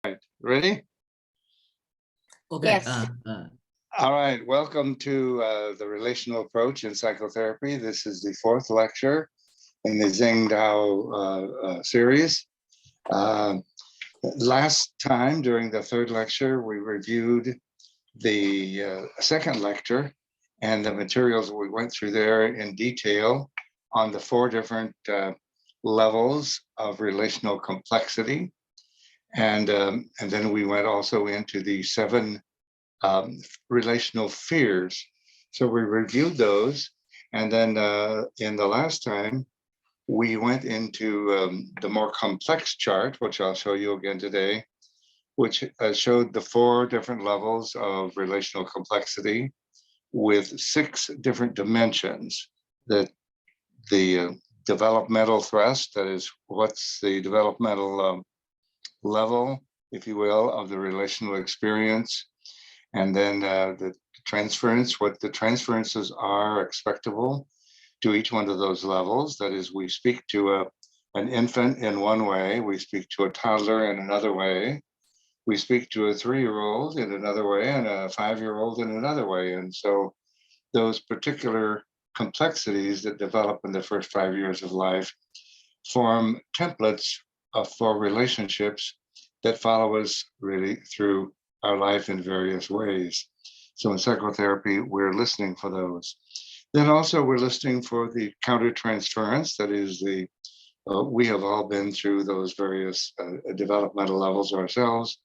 Right, ready? Okay. Yes. All right, welcome to the relational approach in psychotherapy. This is the fourth lecture in the Zhengdao series. Last time during the third lecture, we reviewed the second lecture and the materials we went through there in detail on the four different levels of relational complexity. And then we went also into the seven relational fears. So we reviewed those. And then in the last time, we went into the more complex chart, which I'll show you again today, which showed the four different levels of relational complexity with six different dimensions. That the developmental thrust, that is, what's the developmental level, if you will, of the relational experience. And then the transference, what the transferences are expectable to each one of those levels. That is, we speak to an infant in one way, we speak to a toddler in another way, we speak to a 3-year-old in another way, and a 5-year-old in another way. And so those particular complexities that develop in the first 5 years of life form templates for relationships that follow us really through our life in various ways. So in psychotherapy, we're listening for those. Then also we're listening for the countertransference. That is we have all been through those various developmental levels ourselves.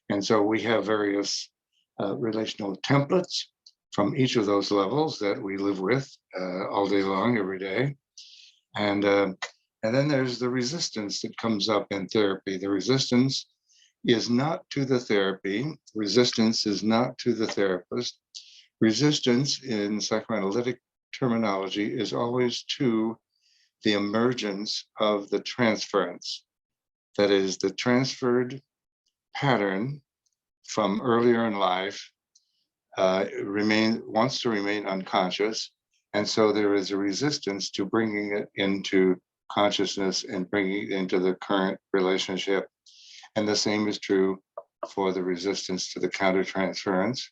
And so we have various relational templates from each of those levels that we live with all day long, every day. And then there's the resistance that comes up in therapy. The resistance is not to the therapy. Resistance is not to the therapist. Resistance in psychoanalytic terminology is always to the emergence of the transference. That is, the transferred pattern from earlier in life wants to remain unconscious. And so there is a resistance to bringing it into consciousness and bringing it into the current relationship. And the same is true for the resistance to the countertransference.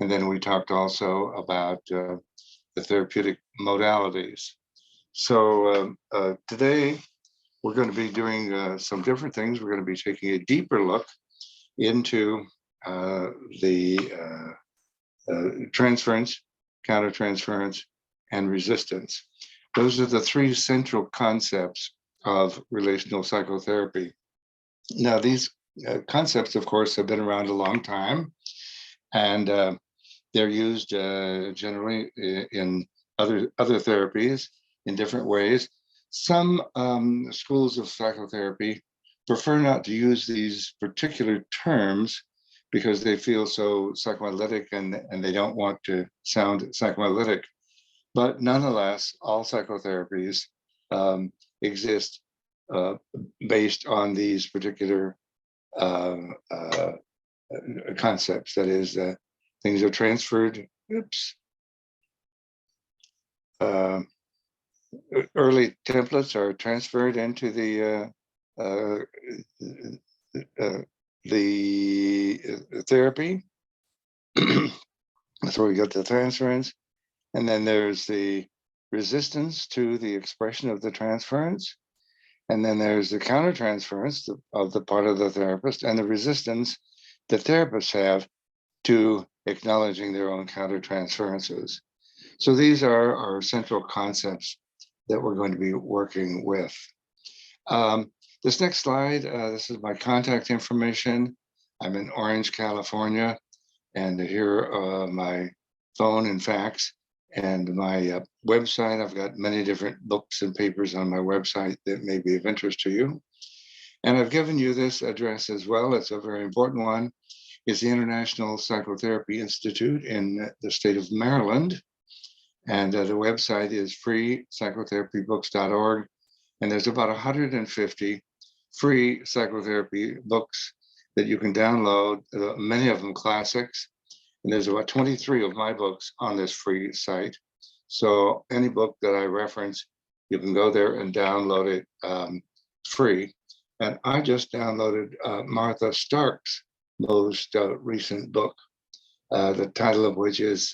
And then we talked also about the therapeutic modalities. So today we're going to be doing some different things. We're going to be taking a deeper look into the transference, countertransference, and resistance. Those are the three central concepts of relational psychotherapy. Now, these concepts, of course, have been around a long time, and they're used generally in other therapies in different ways. Some schools of psychotherapy prefer not to use these particular terms because they feel so psychoanalytic and they don't want to sound psychoanalytic. But nonetheless, all psychotherapies exist based on these particular concepts. That is, things are transferred. Early templates are transferred into the therapy. That's where we got the transference. And then there's the resistance to the expression of the transference. And then there's the countertransference of the part of the therapist, and the resistance the therapists have to acknowledging their own countertransferences. So these are our central concepts that we're going to be working with. This next slide, this is my contact information. I'm in Orange, California, and here are my phone and fax. And my website, I've got many different books and papers on my website that may be of interest to you. And I've given you this address as well. It's a very important one. It's the International Psychotherapy Institute in the state of Maryland. And the website is freepsychotherapiebooks.org. And there's about 150 free psychotherapy books that you can download, many of them classics. And there's about 23 of my books on this free site. So any book that I reference, you can go there and download it free. And I just downloaded Martha Stark's most recent book, the title of which is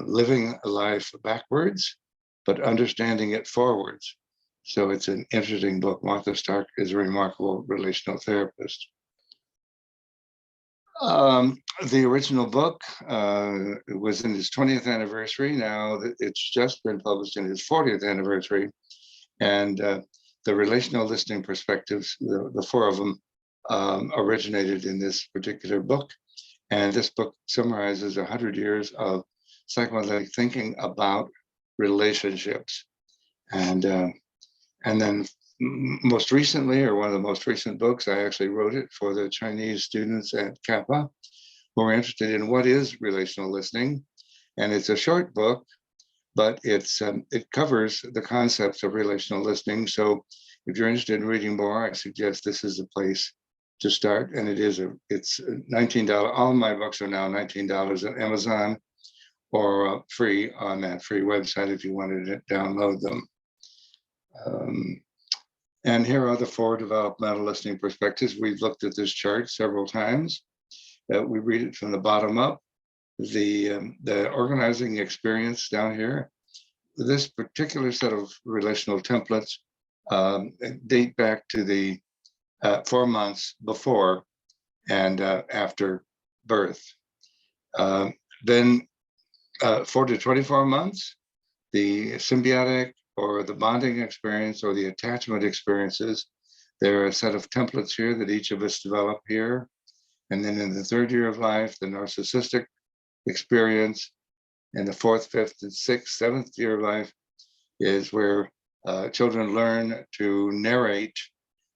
Living Life Backwards, but Understanding It Forwards. So it's an interesting book. Martha Stark is a remarkable relational therapist. The original book was in its 20th anniversary. Now it's just been published in its 40th anniversary. And the relational listening perspectives, the four of them, originated in this particular book. And this book summarizes 100 years of psychoanalytic thinking about relationships. And then most recently, or one of the most recent books, I actually wrote it for the Chinese students at Kappa who are interested in what is relational listening. And it's a short book, but it covers the concepts of relational listening. So if you're interested in reading more, I suggest this is the place to start. And it's $19. All my books are now $19 at Amazon, or free on that free website if you wanted to download them. And here are the four developmental listening perspectives. We've looked at this chart several times. We read it from the bottom up. The organizing experience down here, this particular set of relational templates date back to the 4 months before and after birth. Then 4 to 24 months, the symbiotic or the bonding experience or the attachment experiences. There are a set of templates here that each of us develop here. And then in the 3rd year of life, the narcissistic experience. And the 4th, 5th, and 6th, 7th year of life is where children learn to narrate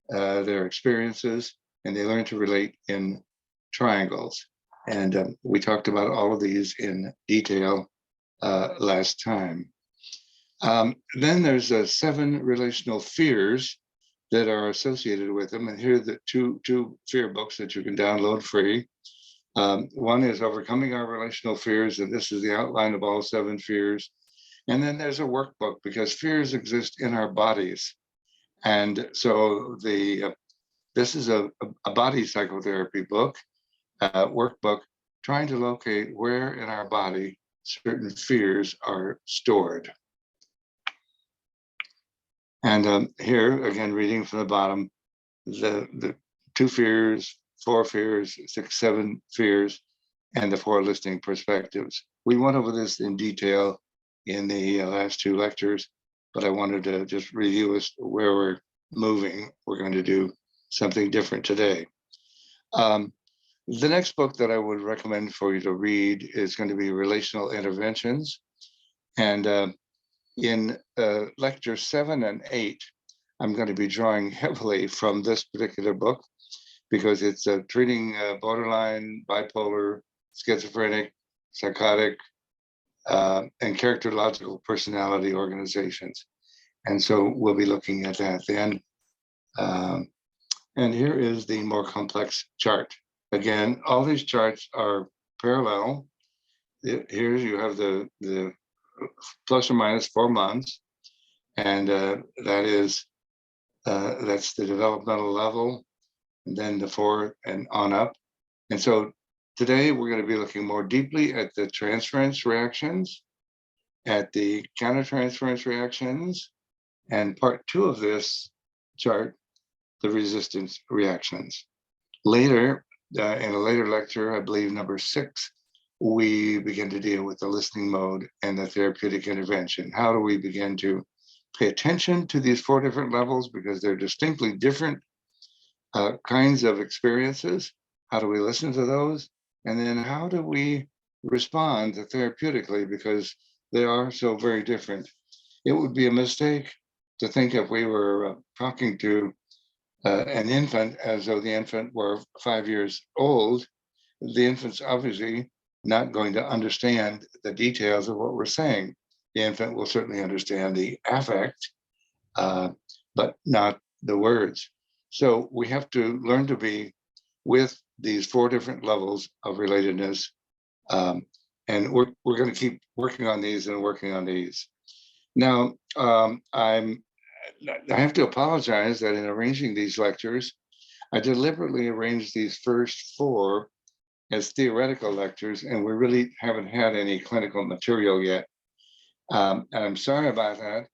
their experiences, and they learn to relate in triangles. And we talked about all of these in detail last time. Then there's 7 relational fears that are associated with them. And here are the two fear books that you can download free. One is Overcoming Our Relational Fears, and this is the outline of all 7 fears. And then there's a workbook, because fears exist in our bodies. And so this is a body psychotherapy book, workbook, trying to locate where in our body certain fears are stored. And here, again, reading from the bottom, the 2 fears, 4 fears, 6, 7 fears, and the 4 listening perspectives. We went over this in detail in the last 2 lectures, but I wanted to just review us where we're moving. We're going to do something different today. The next book that I would recommend for you to read is going to be Relational Interventions. And in lecture 7 and 8, I'm going to be drawing heavily from this particular book, because it's treating borderline, bipolar, schizophrenic, psychotic, and characterological personality organizations. And so we'll be looking at that then. And here is the more complex chart. Again, all these charts are parallel. Here you have the plus or minus 4 months, and that's the developmental level, and then the 4 and on up. And so today we're going to be looking more deeply at the transference reactions, at the countertransference reactions, and part 2 of this chart, the resistance reactions. Later, in a later lecture, I believe number 6, we begin to deal with the listening mode and the therapeutic intervention. How do we begin to pay attention to these 4 different levels, because they're distinctly different kinds of experiences? How do we listen to those? And then how do we respond therapeutically, because they are so very different? It would be a mistake to think if we were talking to an infant as though the infant were 5 years old. The infant's obviously not going to understand the details of what we're saying. The infant will certainly understand the affect, but not the words. So we have to learn to be with these 4 different levels of relatedness. And we're going to keep working on these and working on these. Now, I'm I have to apologize that in arranging these lectures, I deliberately arranged these first four as theoretical lectures, and we really haven't had any clinical material yet. And I'm sorry about that,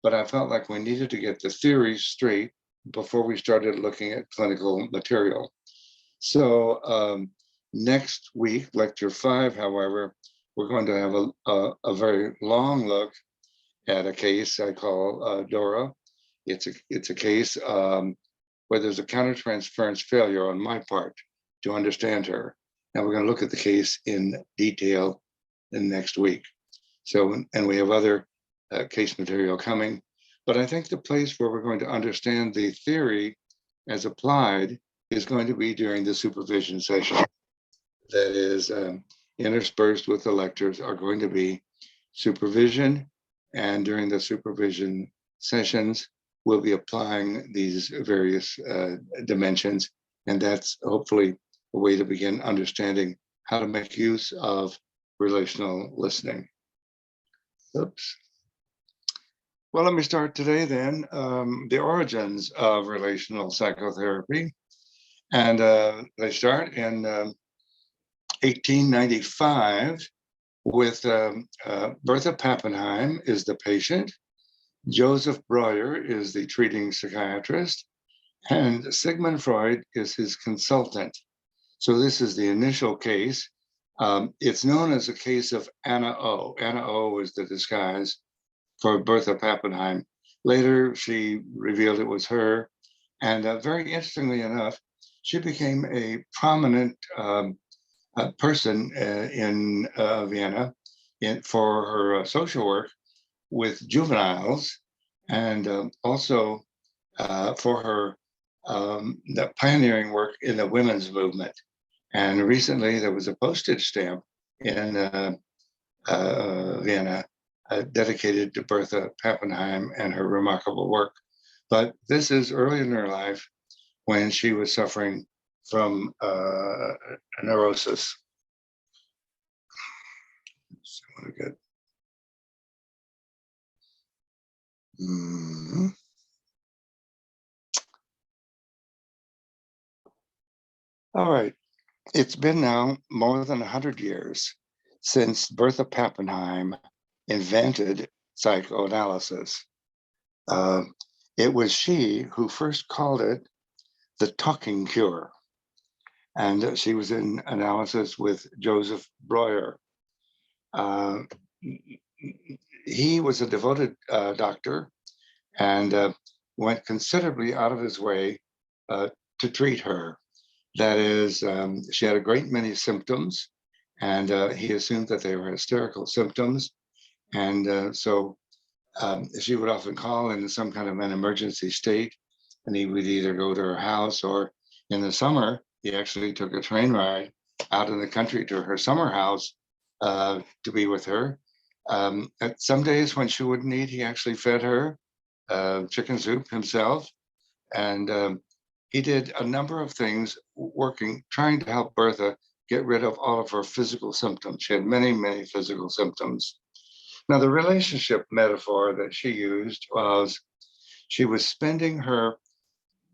but I felt like we needed to get the theories straight before we started looking at clinical material. So next week, lecture 5, however, we're going to have a very long look at a case I call Dora. It's a case where there's a countertransference failure on my part to understand her. Now we're going to look at the case in detail in next week. So, and we have other case material coming, but I think the place where we're going to understand the theory as applied is going to be during the supervision session. That is interspersed with the lectures are going to be supervision, and during the supervision sessions, we'll be applying these various dimensions, and that's hopefully a way to begin understanding how to make use of relational listening. Oops. Well, let me start today then. The origins of relational psychotherapy. And they start in 1895 with Bertha Pappenheim is the patient, Joseph Breuer is the treating psychiatrist, and Sigmund Freud is his consultant. So this is the initial case. It's known as a case of Anna O. Anna O is the disguise for Bertha Pappenheim. Later, she revealed it was her. And very interestingly enough, she became a prominent person in Vienna for her social work with juveniles, and also for her the pioneering work in the women's movement. And recently there was a postage stamp in Vienna dedicated to Bertha Pappenheim and her remarkable work. But this is early in her life when she was suffering from a neurosis. So I want to get. All right. It's been now more than 100 years since Bertha Pappenheim invented psychoanalysis. It was she who first called it the talking cure. And she was in analysis with Joseph Breuer. He was a devoted doctor and went considerably out of his way to treat her. That is, she had a great many symptoms, and he assumed that they were hysterical symptoms. And so she would often call in some kind of an emergency state, and he would either go to her house, or in the summer, he actually took a train ride out in the country to her summer house to be with her. At some days when she wouldn't eat, he actually fed her chicken soup himself. And he did a number of things trying to help Bertha get rid of all of her physical symptoms. She had many, many physical symptoms. Now, the relationship metaphor that she used was she was spending her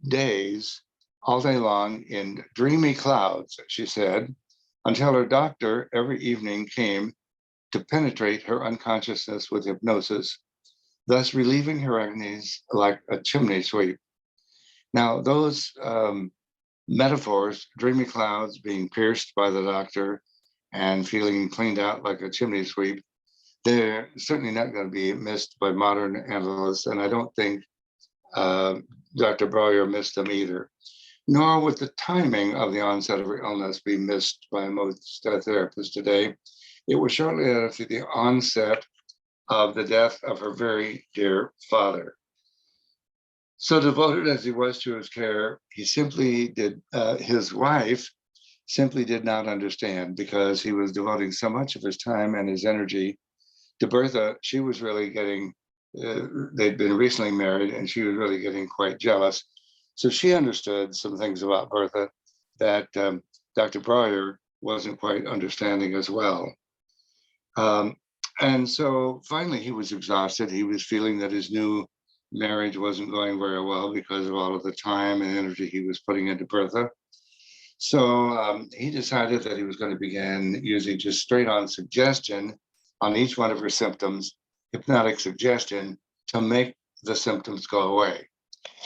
days all day long in dreamy clouds, she said, until her doctor every evening came to penetrate her unconsciousness with hypnosis, thus relieving her agonies like a chimney sweep. Now, those metaphors, dreamy clouds being pierced by the doctor and feeling cleaned out like a chimney sweep, they're certainly not going to be missed by modern analysts, and I don't think Dr. Breuer missed them either. Nor would the timing of the onset of her illness be missed by most therapists today. It was shortly after the onset of the death of her very dear father. So devoted as he was to his care, his wife simply did not understand, because he was devoting so much of his time and his energy to Bertha. She was really getting, they'd been recently married, and she was really getting quite jealous. So she understood some things about Bertha that Dr. Breuer wasn't quite understanding as well. And so finally he was exhausted. He was feeling that his new marriage wasn't going very well because of all of the time and energy he was putting into Bertha. So he decided that he was going to begin using just straight on suggestion on each one of her symptoms, hypnotic suggestion, to make the symptoms go away.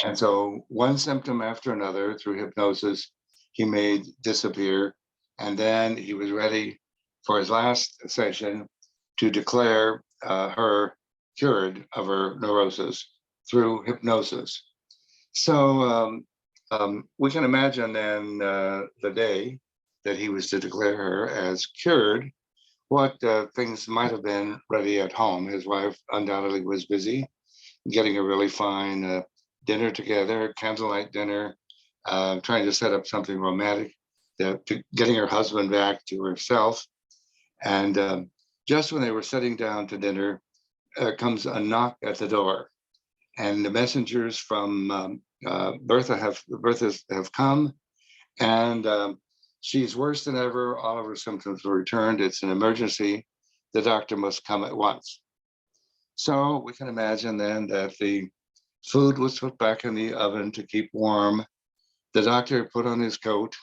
And so one symptom after another through hypnosis, he made disappear. And then he was ready for his last session to declare her cured of her neurosis through hypnosis. So we can imagine then the day that he was to declare her as cured, what things might have been ready at home. His wife undoubtedly was busy getting a really fine dinner together, candlelight dinner, trying to set up something romantic, to getting her husband back to herself. And just when they were sitting down to dinner, comes a knock at the door. And the messengers from Bertha's have come, and she's worse than ever. All of her symptoms were returned. It's an emergency. The doctor must come at once. So we can imagine then that the food was put back in the oven to keep warm. The doctor put on his coat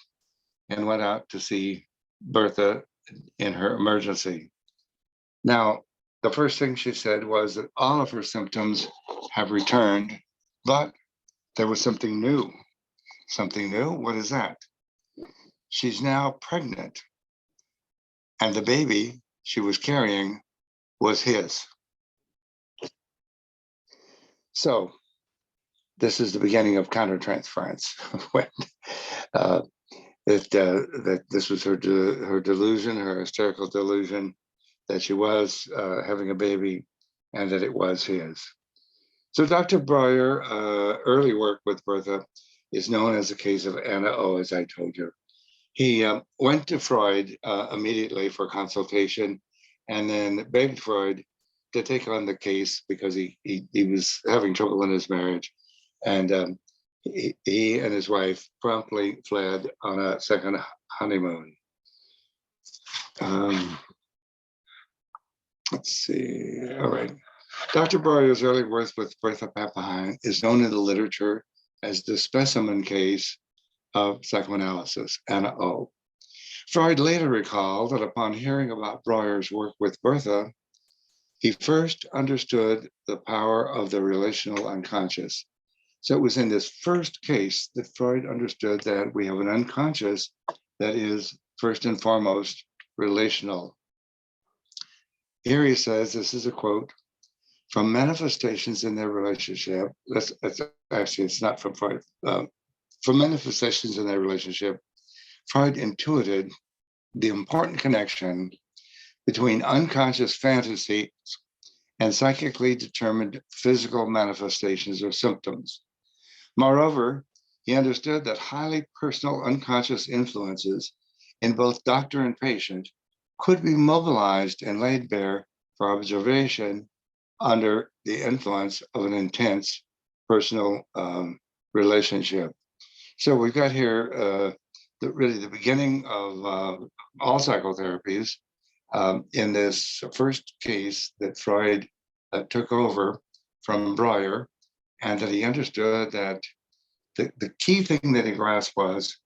and went out to see Bertha in her emergency. Now, the first thing she said was that all of her symptoms have returned, but there was something new. Something new? What is that? She's now pregnant, and the baby she was carrying was his. So this is the beginning of countertransference. When that this was her delusion, her hysterical delusion, that she was having a baby, and that it was his. So Dr. Breuer early work with Bertha is known as the case of Anna O, as I told you. He went to Freud immediately for consultation, and then begged Freud to take on the case because he was having trouble in his marriage. And he and his wife promptly fled on a second honeymoon. Let's see. All right. Dr. Breuer's early work with Bertha Pappenheim is known in the literature as the specimen case of psychoanalysis, Anna O. Freud later recalled that upon hearing about Breuer's work with Bertha, he first understood the power of the relational unconscious. So it was in this first case that Freud understood that we have an unconscious that is first and foremost relational. Here he says, this is a quote, from manifestations in their relationship, actually, it's not from Freud, from manifestations in their relationship, Freud intuited the important connection between unconscious fantasies and psychically determined physical manifestations or symptoms. Moreover, he understood that highly personal unconscious influences in both doctor and patient could be mobilized and laid bare for observation under the influence of an intense personal relationship. So we've got here really the beginning of all psychotherapies in this first case that Freud took over from Breuer, and that he understood that the key thing that he grasped was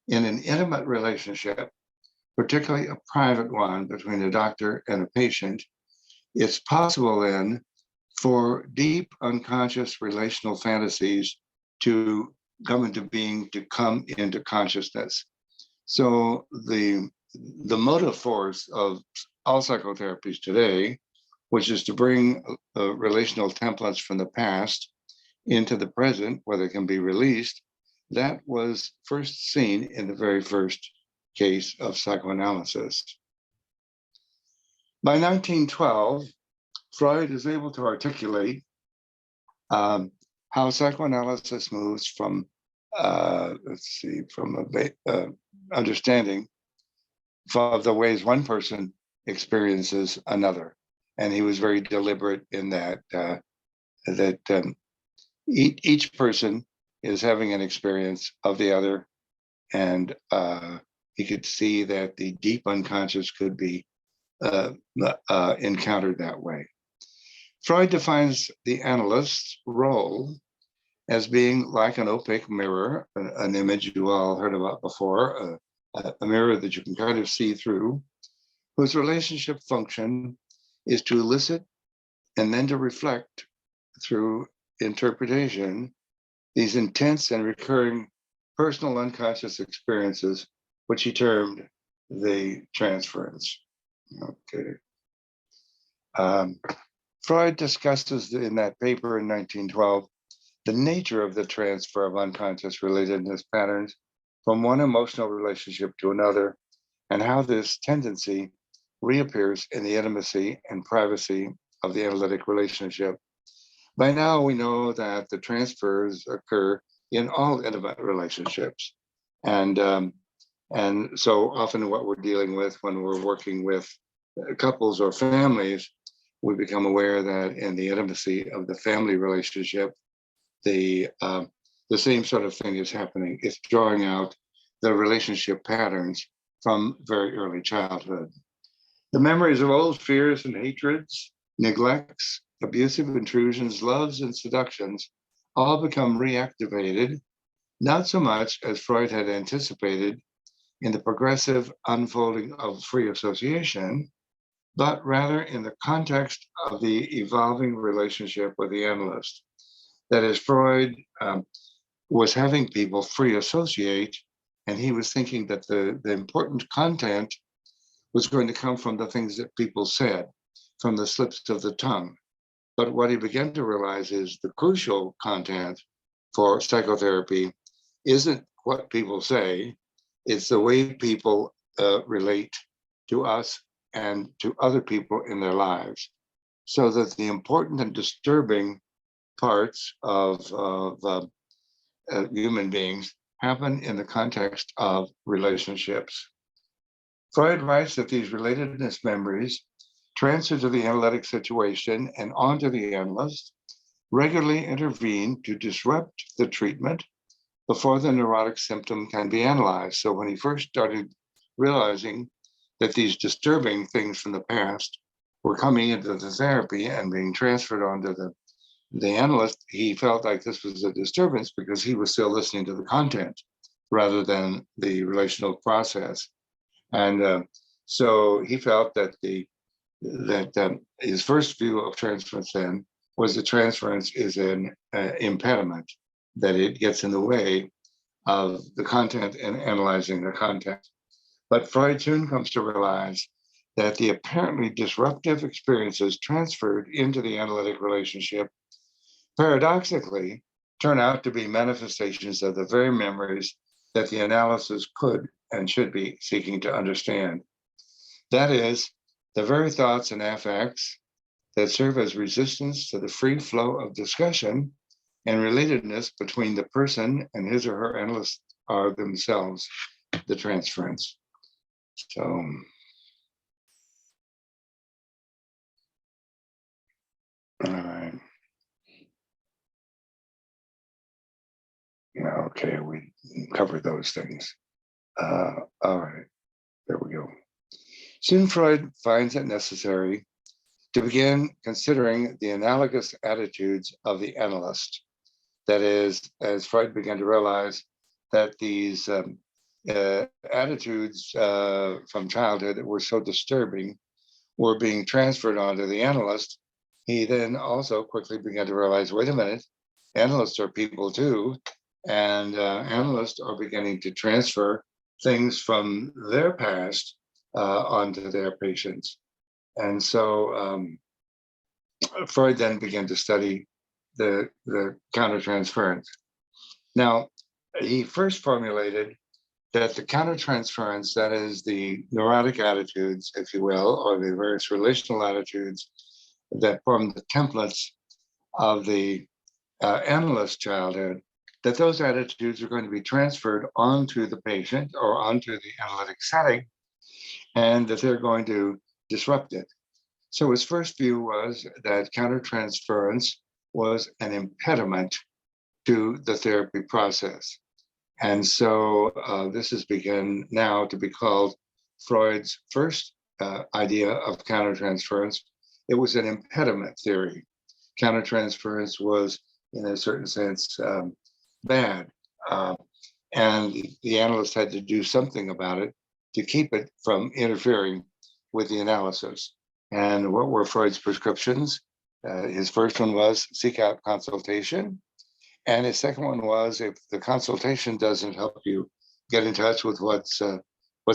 in an intimate relationship, particularly a private one between a doctor and a patient, it's possible then for deep unconscious relational fantasies to come into being, to come into consciousness. So the motive force of all psychotherapies today, which is to bring relational templates from the past into the present, where they can be released, that was first seen in the very first case of psychoanalysis. By 1912, Freud is able to articulate how psychoanalysis moves from, understanding of the ways one person experiences another. And he was very deliberate in that, each person is having an experience of the other, and he could see that the deep unconscious could be encountered that way. Freud defines the analyst's role as being like an opaque mirror, an image you all heard about before, a mirror that you can kind of see through, whose relationship function is to elicit and then to reflect through interpretation these intense and recurring personal unconscious experiences, which he termed the transference. Okay. Freud discusses in that paper in 1912 the nature of the transfer of unconscious relatedness patterns from one emotional relationship to another, and how this tendency reappears in the intimacy and privacy of the analytic relationship. By now, we know that the transfers occur in all intimate relationships. And so often what we're dealing with when we're working with couples or families, we become aware that in the intimacy of the family relationship, the same sort of thing is happening. It's drawing out the relationship patterns from very early childhood. The memories of old fears and hatreds, neglects, abusive intrusions, loves, and seductions all become reactivated, not so much as Freud had anticipated in the progressive unfolding of free association, but rather in the context of the evolving relationship with the analyst. That is, Freud was having people free associate, and he was thinking that the important content was going to come from the things that people said, from the slips of the tongue. But what he began to realize is the crucial content for psychotherapy isn't what people say, it's the way people relate to us and to other people in their lives. So that the important and disturbing parts of human beings happen in the context of relationships. Freud writes that these relatedness memories transfer to the analytic situation and onto the analyst, regularly intervene to disrupt the treatment before the neurotic symptom can be analyzed. So when he first started realizing that these disturbing things from the past were coming into the therapy and being transferred onto the analyst, he felt like this was a disturbance because he was still listening to the content rather than the relational process. And so he felt that his first view of transference then was the transference is an impediment, that it gets in the way of the content and analyzing the content. But Freud soon comes to realize that the apparently disruptive experiences transferred into the analytic relationship paradoxically turn out to be manifestations of the very memories that the analysis could and should be seeking to understand. That is, the very thoughts and affects that serve as resistance to the free flow of discussion and relatedness between the person and his or her analyst are themselves the transference. So, all right. Okay, we covered those things. All right, there we go. Soon Freud finds it necessary to begin considering the analogous attitudes of the analyst. That is, as Freud began to realize that these attitudes from childhood that were so disturbing were being transferred onto the analyst, he then also quickly began to realize, wait a minute, analysts are people too, and analysts are beginning to transfer things from their past onto their patients. And so Freud then began to study the countertransference. Now, he first formulated that the countertransference, that is the neurotic attitudes, if you will, or the various relational attitudes that form the templates of the analyst childhood, that those attitudes are going to be transferred onto the patient or onto the analytic setting, and that they're going to disrupt it. So his first view was that countertransference was an impediment to the therapy process. And so this has begun now to be called Freud's first idea of countertransference. It was an impediment theory. countertransference was, in a certain sense, bad. And the analyst had to do something about it to keep it from interfering with the analysis. And what were Freud's prescriptions? His first one was seek out consultation. And his second one was, if the consultation doesn't help you get in touch with what's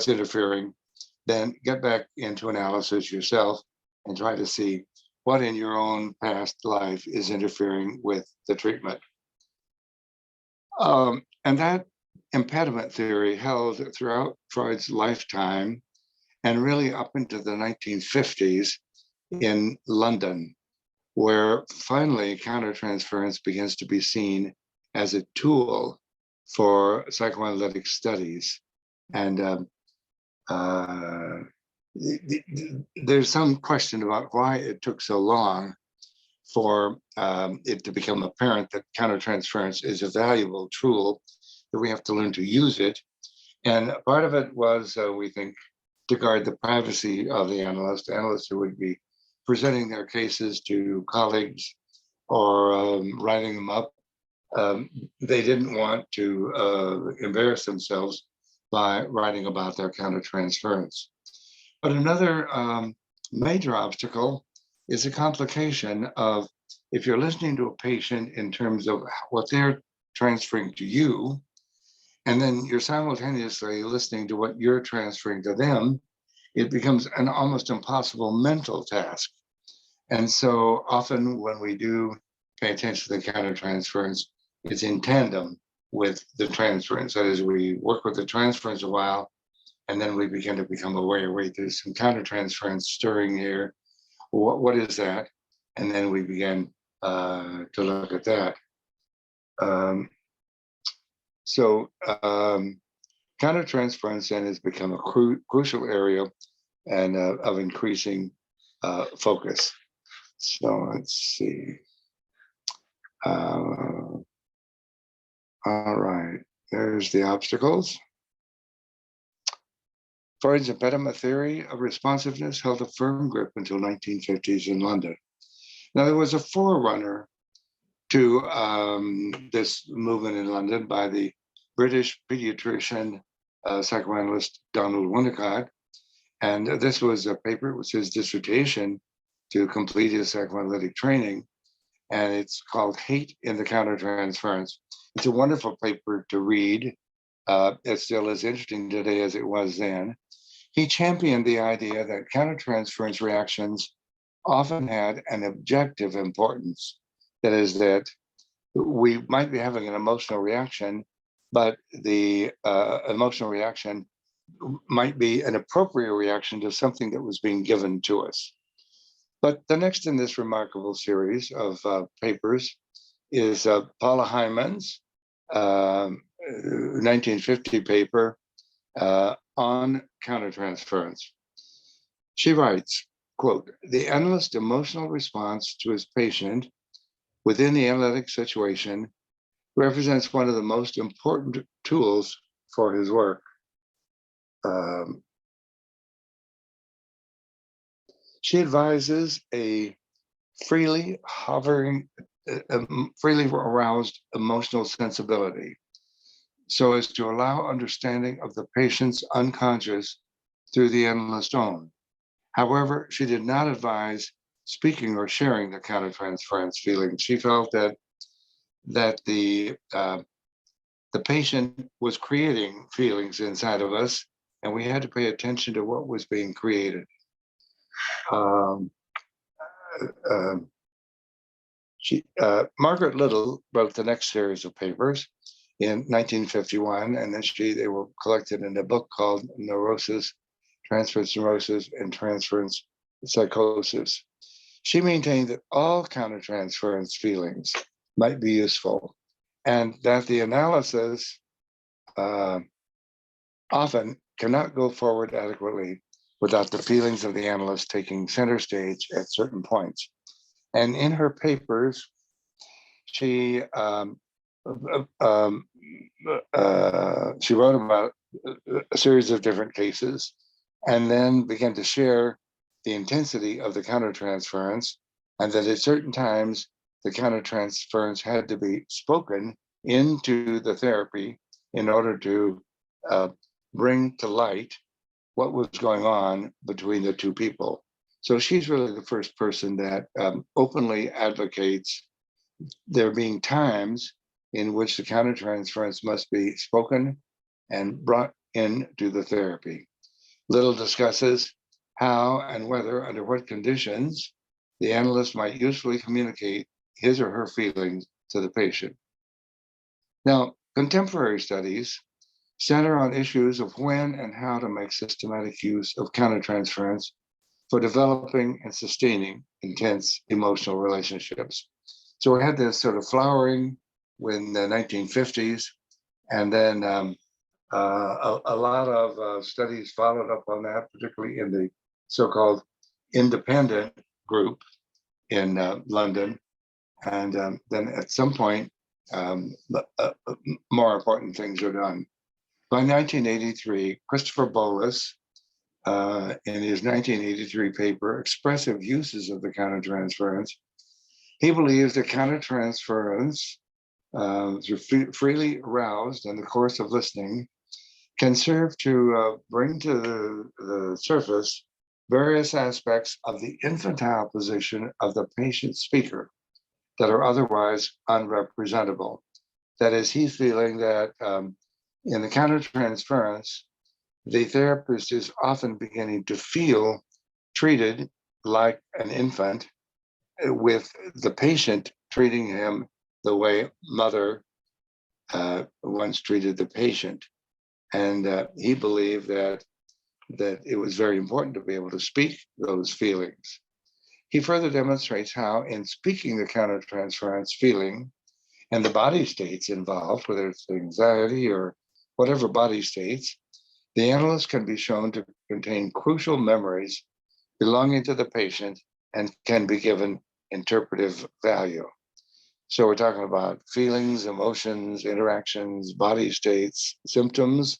interfering, then get back into analysis yourself and try to see what in your own past life is interfering with the treatment. And that impediment theory held throughout Freud's lifetime and really up into the 1950s in London, where finally countertransference begins to be seen as a tool for psychoanalytic studies. And there's some question about why it took so long for it to become apparent that countertransference is a valuable tool, that we have to learn to use it. And part of it was, we think, to guard the privacy of the analyst who would be presenting their cases to colleagues or writing them up. They didn't want to embarrass themselves by writing about their countertransference. But another major obstacle is a complication of, if you're listening to a patient in terms of what they're transferring to you, and then you're simultaneously listening to what you're transferring to them, it becomes an almost impossible mental task. And so often when we do pay attention to the countertransference, it's in tandem with the transference. That is, we work with the transference a while, and then we begin to become aware, wait, there's some countertransference stirring here. What is that? And then we begin to look at that. Countertransference then has become a crucial area and of increasing focus. So let's see. All right, there's the obstacles. Freud's impediment theory of responsiveness held a firm grip until 1950s in London. Now, there was a forerunner to this movement in London by the British pediatrician psychoanalyst Donald Winnicott. And this was a paper, it was his dissertation to complete his psychoanalytic training. And it's called Hate in the Countertransference. It's a wonderful paper to read. It's still as interesting today as it was then. He championed the idea that countertransference reactions often had an objective importance. That is, that we might be having an emotional reaction, but the emotional reaction might be an appropriate reaction to something that was being given to us. But the next in this remarkable series of papers is Paula Hyman's 1950 paper on countertransference. She writes, quote, "The analyst's emotional response to his patient within the analytic situation represents one of the most important tools for his work." She advises a freely aroused emotional sensibility, so as to allow understanding of the patient's unconscious through the analyst's own. However, she did not advise speaking or sharing the countertransference feelings. She felt that the patient was creating feelings inside of us, and we had to pay attention to what was being created. Margaret Little wrote the next series of papers in 1951, and then they were collected in a book called Neurosis, Transference Neurosis, and Transference Psychosis. She maintained that all countertransference feelings might be useful, and that the analysis often cannot go forward adequately without the feelings of the analyst taking center stage at certain points. And in her papers, she wrote about a series of different cases, and then began to share the intensity of the countertransference, and that at certain times the countertransference had to be spoken into the therapy in order to bring to light what was going on between the two people. So she's really the first person that openly advocates there being times in which the countertransference must be spoken and brought into the therapy. Little discusses how and whether, under what conditions, the analyst might usefully communicate his or her feelings to the patient. Now, contemporary studies center on issues of when and how to make systematic use of countertransference for developing and sustaining intense emotional relationships. So we had this sort of flowering in the 1950s, and then a lot of studies followed up on that, particularly in the so-called independent group in London. And then at some point, more important things are done. By 1983, Christopher Bolus, in his 1983 paper, Expressive Uses of the Countertransference, he believes that countertransference, freely aroused in the course of listening, can serve to bring to the surface various aspects of the infantile position of the patient speaker that are otherwise unrepresentable. That is, he's feeling that in the countertransference, the therapist is often beginning to feel treated like an infant, with the patient treating him the way mother once treated the patient. And he believed that it was very important to be able to speak those feelings. He further demonstrates how, in speaking the countertransference feeling and the body states involved, whether it's anxiety or whatever body states, the analyst can be shown to contain crucial memories belonging to the patient and can be given interpretive value. So we're talking about feelings, emotions, interactions, body states, symptoms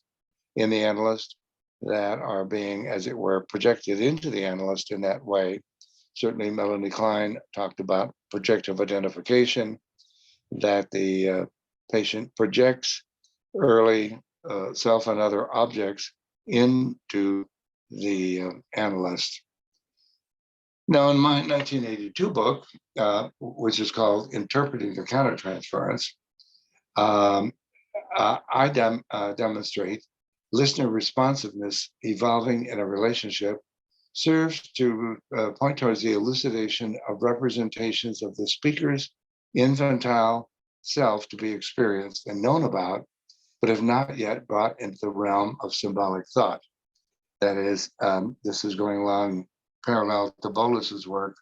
in the analyst that are being, as it were, projected into the analyst in that way. Certainly Melanie Klein talked about projective identification, that the patient projects early self and other objects into the analyst. Now, in my 1982 book, which is called Interpreting the Countertransference, I demonstrate listener responsiveness evolving in a relationship serves to point towards the elucidation of representations of the speaker's infantile self to be experienced and known about, but have not yet brought into the realm of symbolic thought. That is, this is going along parallel to Bolus's work,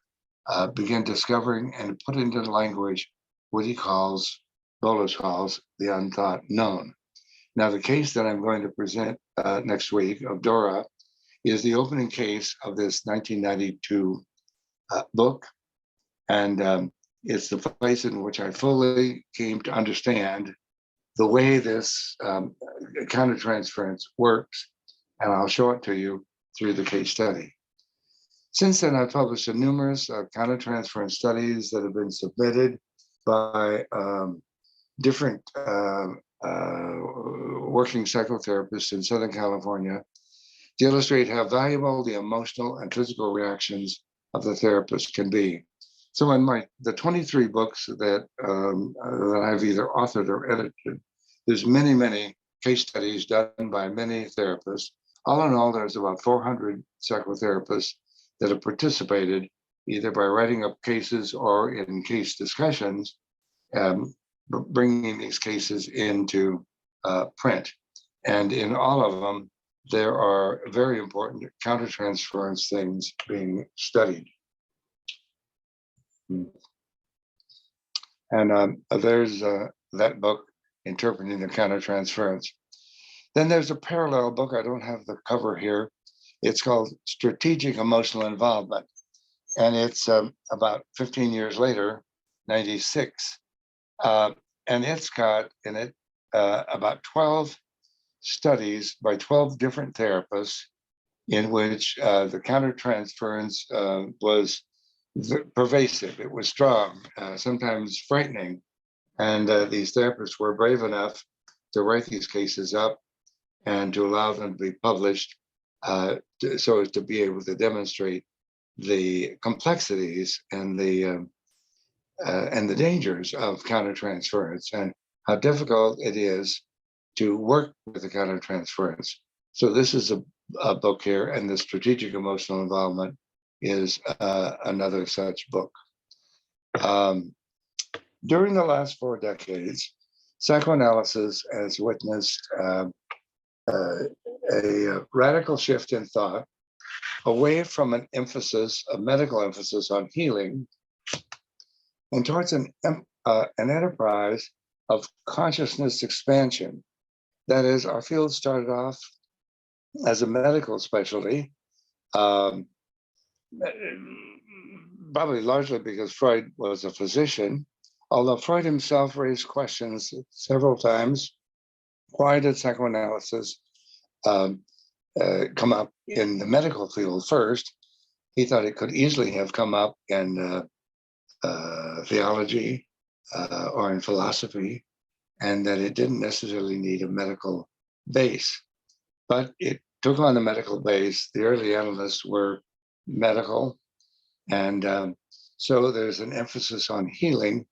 begin discovering and put into language what Bolus calls the unthought known. Now, the case that I'm going to present next week of Dora is the opening case of this 1992 book. And it's the place in which I fully came to understand the way this countertransference works. And I'll show it to you through the case study. Since then, I've published numerous countertransference studies that have been submitted by different working psychotherapists in Southern California to illustrate how valuable the emotional and physical reactions of the therapist can be. So in the 23 books that I've either authored or edited, there's many case studies done by many therapists. All in all, there's about 400 psychotherapists that have participated either by writing up cases or in case discussions, bringing these cases into print. And in all of them, there are very important countertransference things being studied. And there's that book, Interpreting the Countertransference. Then there's a parallel book, I don't have the cover here. It's called Strategic Emotional Involvement. And it's about 15 years later, 96. And it's got in it about 12 studies by 12 different therapists in which the countertransference was pervasive. It was strong, sometimes frightening. And these therapists were brave enough to write these cases up and to allow them to be published so as to be able to demonstrate the complexities and the dangers of countertransference and how difficult it is to work with the countertransference. So this is a book here, and the strategic emotional involvement is another such book. During the last 4 decades, psychoanalysis has witnessed a radical shift in thought away from an emphasis, a medical emphasis on healing, and towards an enterprise of consciousness expansion. That is, our field started off as a medical specialty, probably largely because Freud was a physician, although Freud himself raised questions several times. Why did psychoanalysis come up in the medical field first? He thought it could easily have come up in theology or in philosophy, and that it didn't necessarily need a medical base. But it took on the medical base. The early analysts were medical, and so there's an emphasis on healing.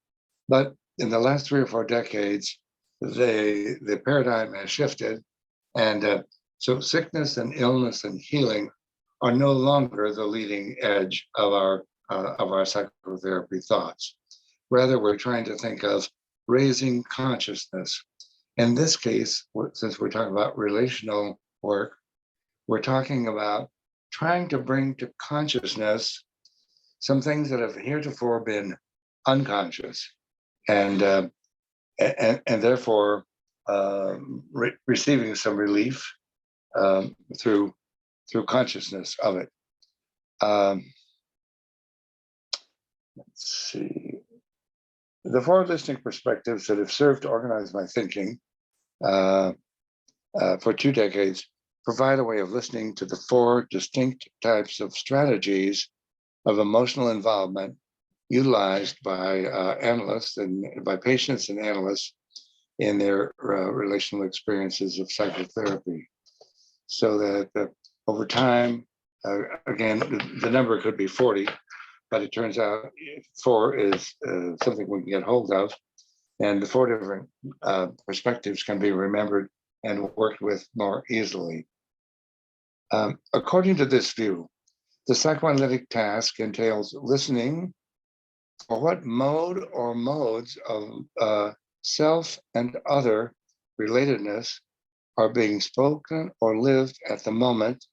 But in the last 3 or 4 decades, the paradigm has shifted, and so sickness and illness and healing are no longer the leading edge of our psychotherapy thoughts. Rather, we're trying to think of raising consciousness. In this case, since we're talking about relational work, we're talking about trying to bring to consciousness some things that have heretofore been unconscious, and therefore receiving some relief through consciousness of it. Let's see. The 4 listening perspectives that have served to organize my thinking for 2 decades provide a way of listening to the 4 distinct types of strategies of emotional involvement utilized by analysts and by patients and analysts in their relational experiences of psychotherapy. So that over time, again, the number could be 40, but it turns out 4 is something we can get hold of, and the 4 different perspectives can be remembered and worked with more easily. According to this view, the psychoanalytic task entails listening for what mode or modes of self and other relatedness are being spoken or lived at the moment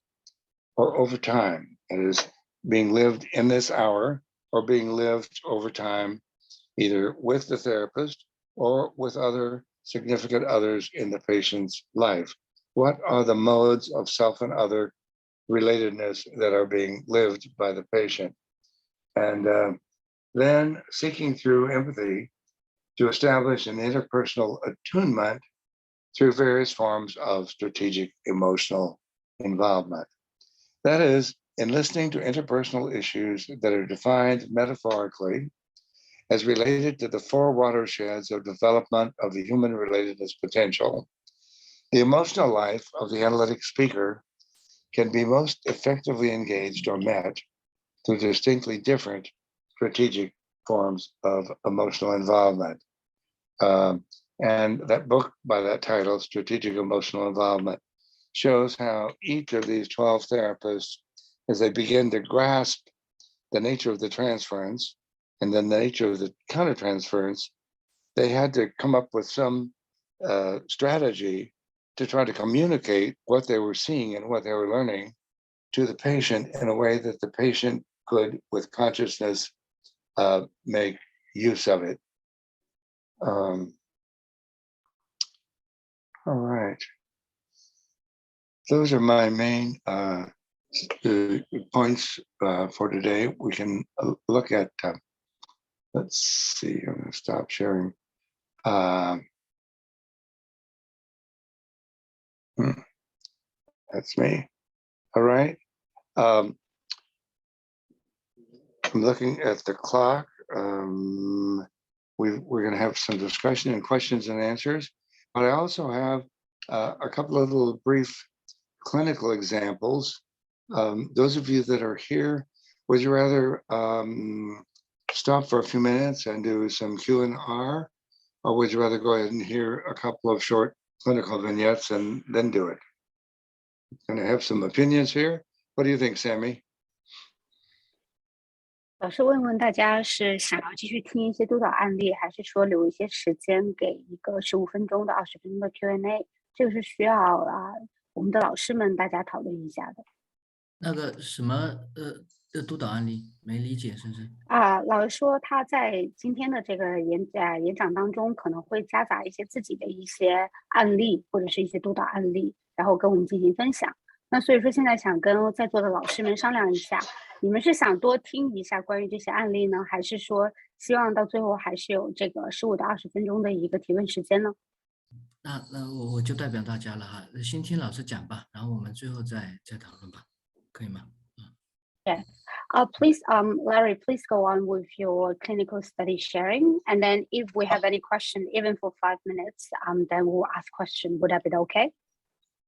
or over time. It is being lived in this hour or being lived over time, either with the therapist or with other significant others in the patient's life. What are the modes of self and other relatedness that are being lived by the patient? And then seeking through empathy to establish an interpersonal attunement through various forms of strategic emotional involvement. That is, in listening to interpersonal issues that are defined metaphorically as related to the 4 watersheds of development of the human relatedness potential, the emotional life of the analytic speaker can be most effectively engaged or met through distinctly different strategic forms of emotional involvement. And that book by that title, Strategic Emotional Involvement, shows how each of these 12 therapists, as they begin to grasp the nature of the transference and then the nature of the countertransference, they had to come up with some strategy to try to communicate what they were seeing and what they were learning to the patient in a way that the patient could, with consciousness, make use of it. All right. Those are my main points for today. We can look at, let's see, I'm going to stop sharing. That's me. All right. I'm looking at the clock. We're going to have some discussion and questions and answers, but I also have a couple of little brief clinical examples. Those of you that are here, would you rather stop for a few minutes and do some Q&R, or would you rather go ahead and hear a couple of short clinical vignettes and then do it? Going to have some opinions here. What do you think, Sammy? 老师问问大家是想要继续听一些督导案例，还是说留一些时间给一个15分钟到20分钟的 Q&A？ 这个是需要我们的老师们大家讨论一下的。那个什么督导案例没理解，是不是？老师说他在今天的这个演讲当中可能会夹杂一些自己的一些案例或者是一些督导案例，然后跟我们进行分享。那所以说现在想跟在座的老师们商量一下，你们是想多听一下关于这些案例呢，还是说希望到最后还是有这个15到20分钟的一个提问时间呢？那我就代表大家了哈，先听老师讲吧，然后我们最后再讨论吧，可以吗？Yeah. Please, Larry, please go on with your clinical study sharing. And then if we have any question, even for 5 minutes, then we'll ask question. Would that be okay?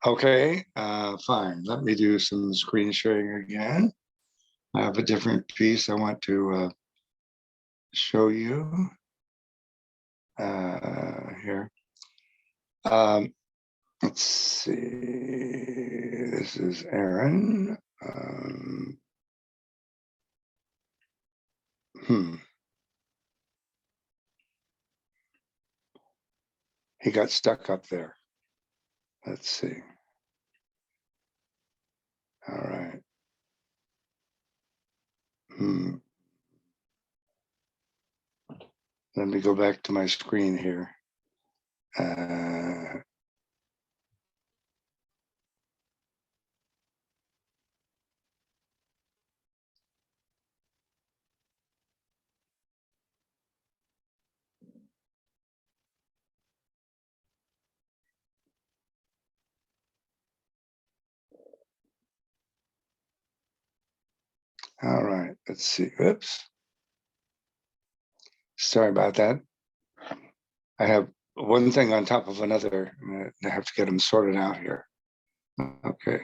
Okay, fine. Let me do some screen sharing again. I have a different piece I want to show you here. Let's see. This is Aaron. He got stuck up there. Let's see. All right. Let me go back to my screen here. All right, let's see. Oops. Sorry about that. I have one thing on top of another. I have to get them sorted out here. Okay.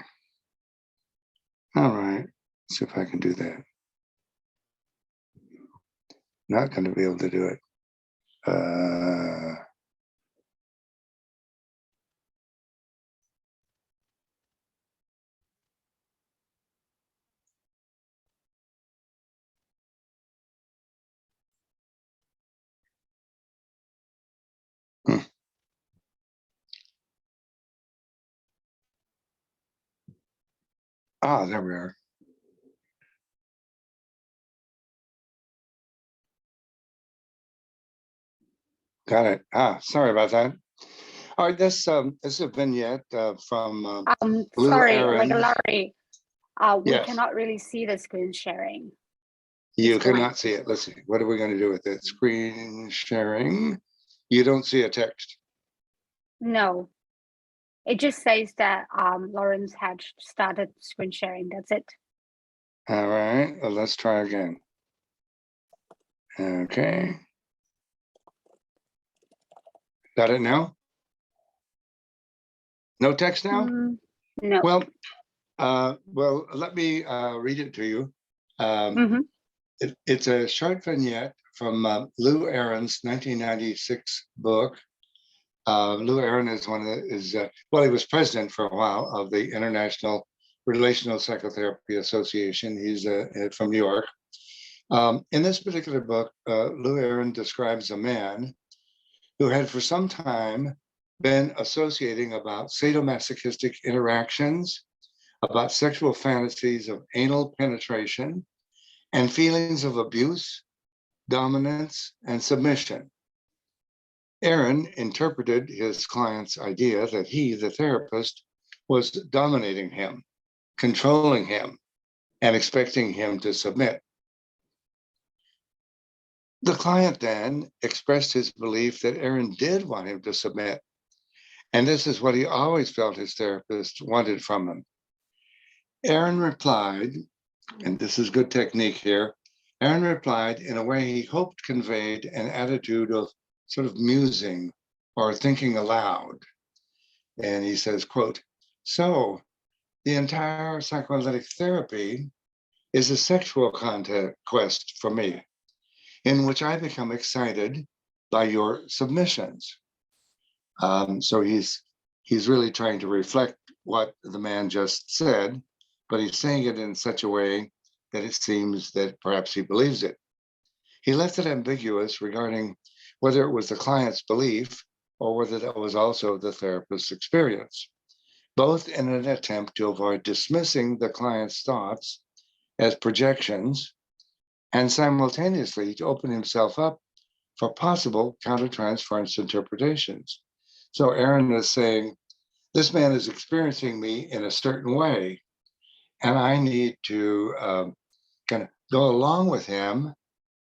All right. Let's see if I can do that. Not going to be able to do it. There we are. Got it. Sorry about that. All right, this is a vignette from Blue sorry, Aaron. like Larry, we Yes. cannot really see the screen sharing. You cannot see it. Let's see. What are we going to do with it? Screen sharing. You don't see a text. No, it just says that Lawrence had started screen sharing. That's it. All right. Well, let's try again. Okay. Got it now? No text now? No. Well, let me read it to you. It's a short vignette from Lou Aaron's 1996 book. Lou Aaron is he was president for a while of the International Relational Psychotherapy Association. He's from New York. In this particular book, Lou Aaron describes a man who had for some time been associating about sadomasochistic interactions, about sexual fantasies of anal penetration, and feelings of abuse, dominance, and submission. Aaron interpreted his client's idea that he, the therapist, was dominating him, controlling him, and expecting him to submit. The client then expressed his belief that Aaron did want him to submit, and this is what he always felt his therapist wanted from him. Aaron replied, and this is good technique here, Aaron replied in a way he hoped conveyed an attitude of sort of musing or thinking aloud. And he says, quote, "So the entire psychoanalytic therapy is a sexual conquest for me, in which I become excited by your submissions." So he's really trying to reflect what the man just said, but he's saying it in such a way that it seems that perhaps he believes it. He left it ambiguous regarding whether it was the client's belief or whether that was also the therapist's experience, both in an attempt to avoid dismissing the client's thoughts as projections and simultaneously to open himself up for possible countertransference interpretations. So Aaron is saying, this man is experiencing me in a certain way, and I need to kind of go along with him,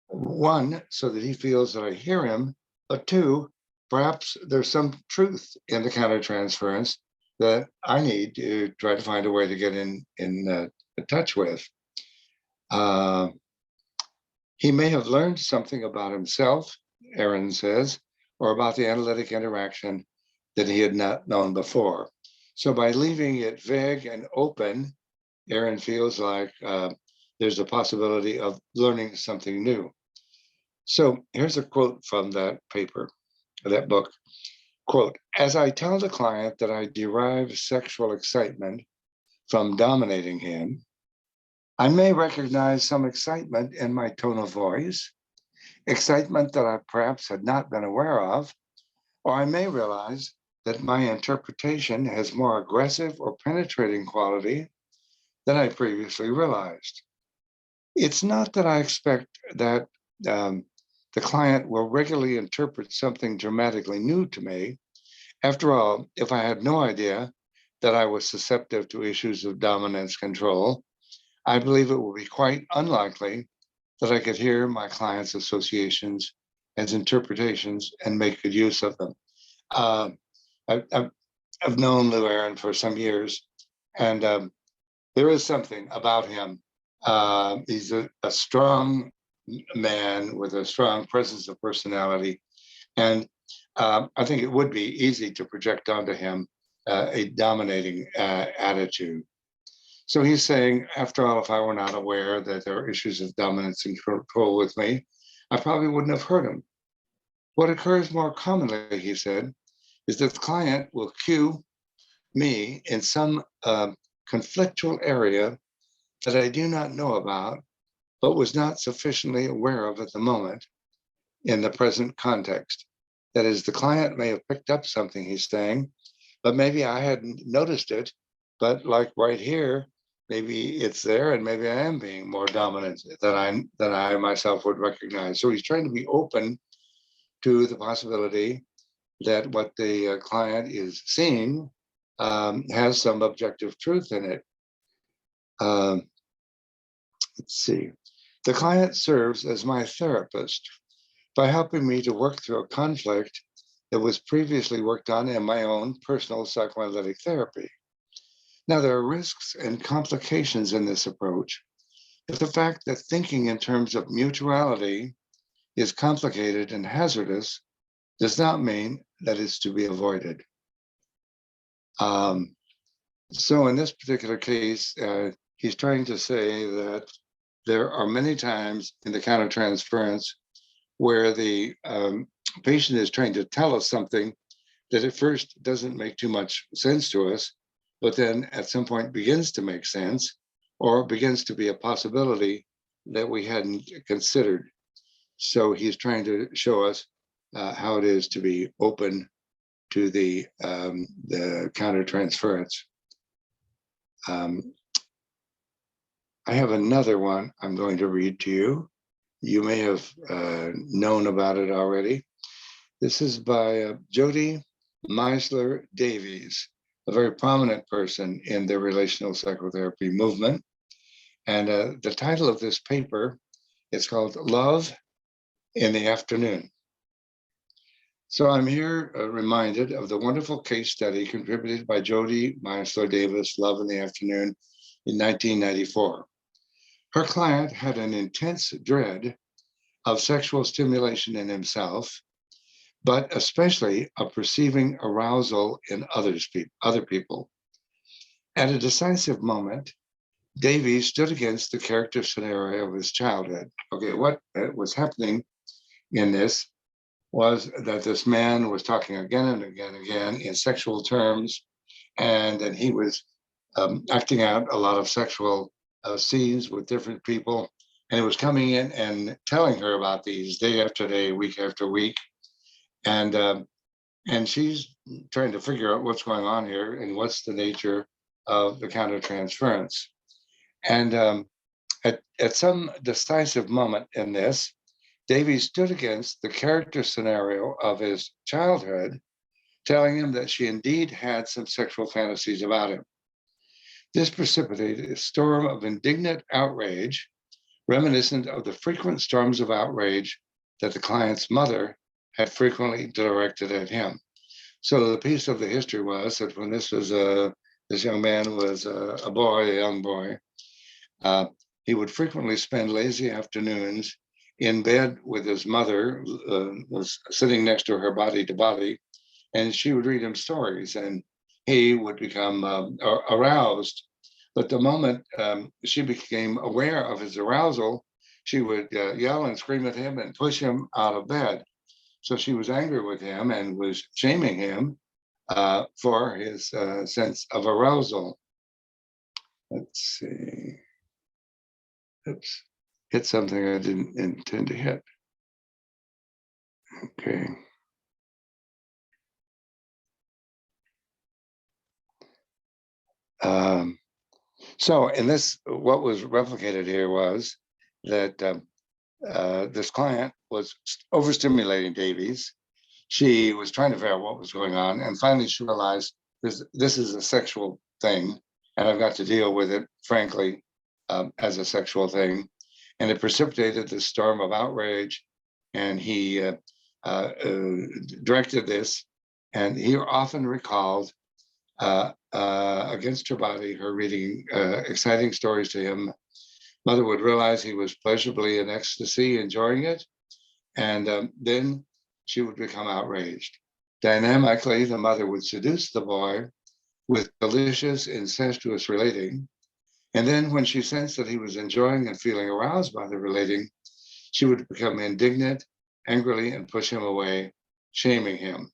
one, so that he feels that I hear him, but two, perhaps there's some truth in the countertransference that I need to try to find a way to get in touch with. He may have learned something about himself, Aaron says, or about the analytic interaction that he had not known before. So by leaving it vague and open, Aaron feels like there's a possibility of learning something new. So here's a quote from that paper, that book. Quote, "As I tell the client that I derive sexual excitement from dominating him, I may recognize some excitement in my tone of voice, excitement that I perhaps had not been aware of, or I may realize that my interpretation has more aggressive or penetrating quality than I previously realized. It's not that I expect that the client will regularly interpret something dramatically new to me. After all, if I had no idea that I was susceptible to issues of dominance control, I believe it will be quite unlikely that I could hear my clients' associations as interpretations and make good use of them." I've known Lou Aaron for some years, and there is something about him. He's a strong man with a strong presence of personality, and I think it would be easy to project onto him a dominating attitude. So he's saying, after all, if I were not aware that there are issues of dominance and control with me, I probably wouldn't have heard him. What occurs more commonly, he said, is that the client will cue me in some conflictual area that I do not know about, but was not sufficiently aware of at the moment in the present context. That is, the client may have picked up something he's saying, but maybe I hadn't noticed it. But like right here, maybe it's there, and maybe I am being more dominant than I myself would recognize. So he's trying to be open to the possibility that what the client is seeing has some objective truth in it. Let's see. The client serves as my therapist by helping me to work through a conflict that was previously worked on in my own personal psychoanalytic therapy. Now, there are risks and complications in this approach, but the fact that thinking in terms of mutuality is complicated and hazardous does not mean that it's to be avoided. So in this particular case, he's trying to say that there are many times in the countertransference where the patient is trying to tell us something that at first doesn't make too much sense to us, but then at some point begins to make sense, or begins to be a possibility that we hadn't considered. So he's trying to show us how it is to be open to the countertransference. I have another one I'm going to read to you. You may have known about it already. This is by Jody Meisler Davies, a very prominent person in the relational psychotherapy movement. And the title of this paper is called Love in the Afternoon. So I'm here reminded of the wonderful case study contributed by Jody Meisler Davis, Love in the Afternoon, in 1994. Her client had an intense dread of sexual stimulation in himself, but especially of perceiving arousal in other people. At a decisive moment, Davy stood against the character scenario of his childhood. Okay, what was happening in this was that this man was talking again and again and again in sexual terms, and then he was acting out a lot of sexual scenes with different people, and he was coming in and telling her about these day after day, week after week, and she's trying to figure out what's going on here and what's the nature of the countertransference. And at some decisive moment in this, Davy stood against the character scenario of his childhood, telling him that she indeed had some sexual fantasies about him. This precipitated a storm of indignant outrage, reminiscent of the frequent storms of outrage that the client's mother had frequently directed at him. So the piece of the history was that when this young man was a young boy, he would frequently spend lazy afternoons in bed with his mother, was sitting next to her body to body, and she would read him stories, and he would become aroused. But the moment she became aware of his arousal, she would yell and scream at him and push him out of bed. So she was angry with him and was shaming him for his sense of arousal. Let's see. Oops, hit something I didn't intend to hit. Okay. So in this, what was replicated here was that this client was overstimulating Davies. She was trying to figure out what was going on, and finally she realized this is a sexual thing, and I've got to deal with it, frankly, as a sexual thing. And it precipitated this storm of outrage, and he directed this, and he often recalled against her body, her reading exciting stories to him. Mother would realize he was pleasurably in ecstasy, enjoying it, and then she would become outraged. Dynamically, the mother would seduce the boy with delicious, incestuous relating. And then when she sensed that he was enjoying and feeling aroused by the relating, she would become indignant, angrily, and push him away, shaming him.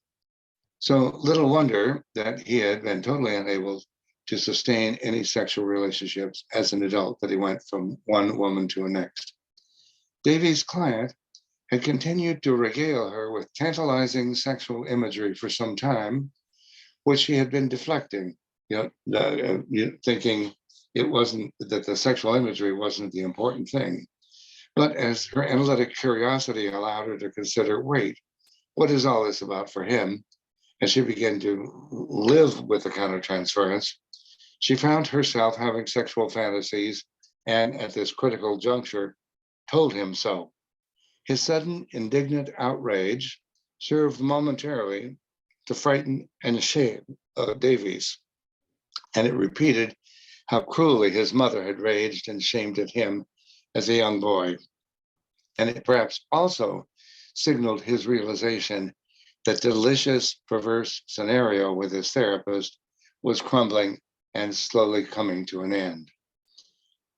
So little wonder that he had been totally unable to sustain any sexual relationships as an adult, that he went from one woman to the next. Davy's client had continued to regale her with tantalizing sexual imagery for some time, which she had been deflecting, thinking it wasn't, that the sexual imagery wasn't the important thing. But as her analytic curiosity allowed her to consider, wait, what is all this about for him? As she began to live with the countertransference, she found herself having sexual fantasies, and at this critical juncture, told him so. His sudden indignant outrage served momentarily to frighten and shame Davies, and it repeated how cruelly his mother had raged and shamed at him as a young boy. And it perhaps also signaled his realization that delicious, perverse scenario with his therapist was crumbling and slowly coming to an end.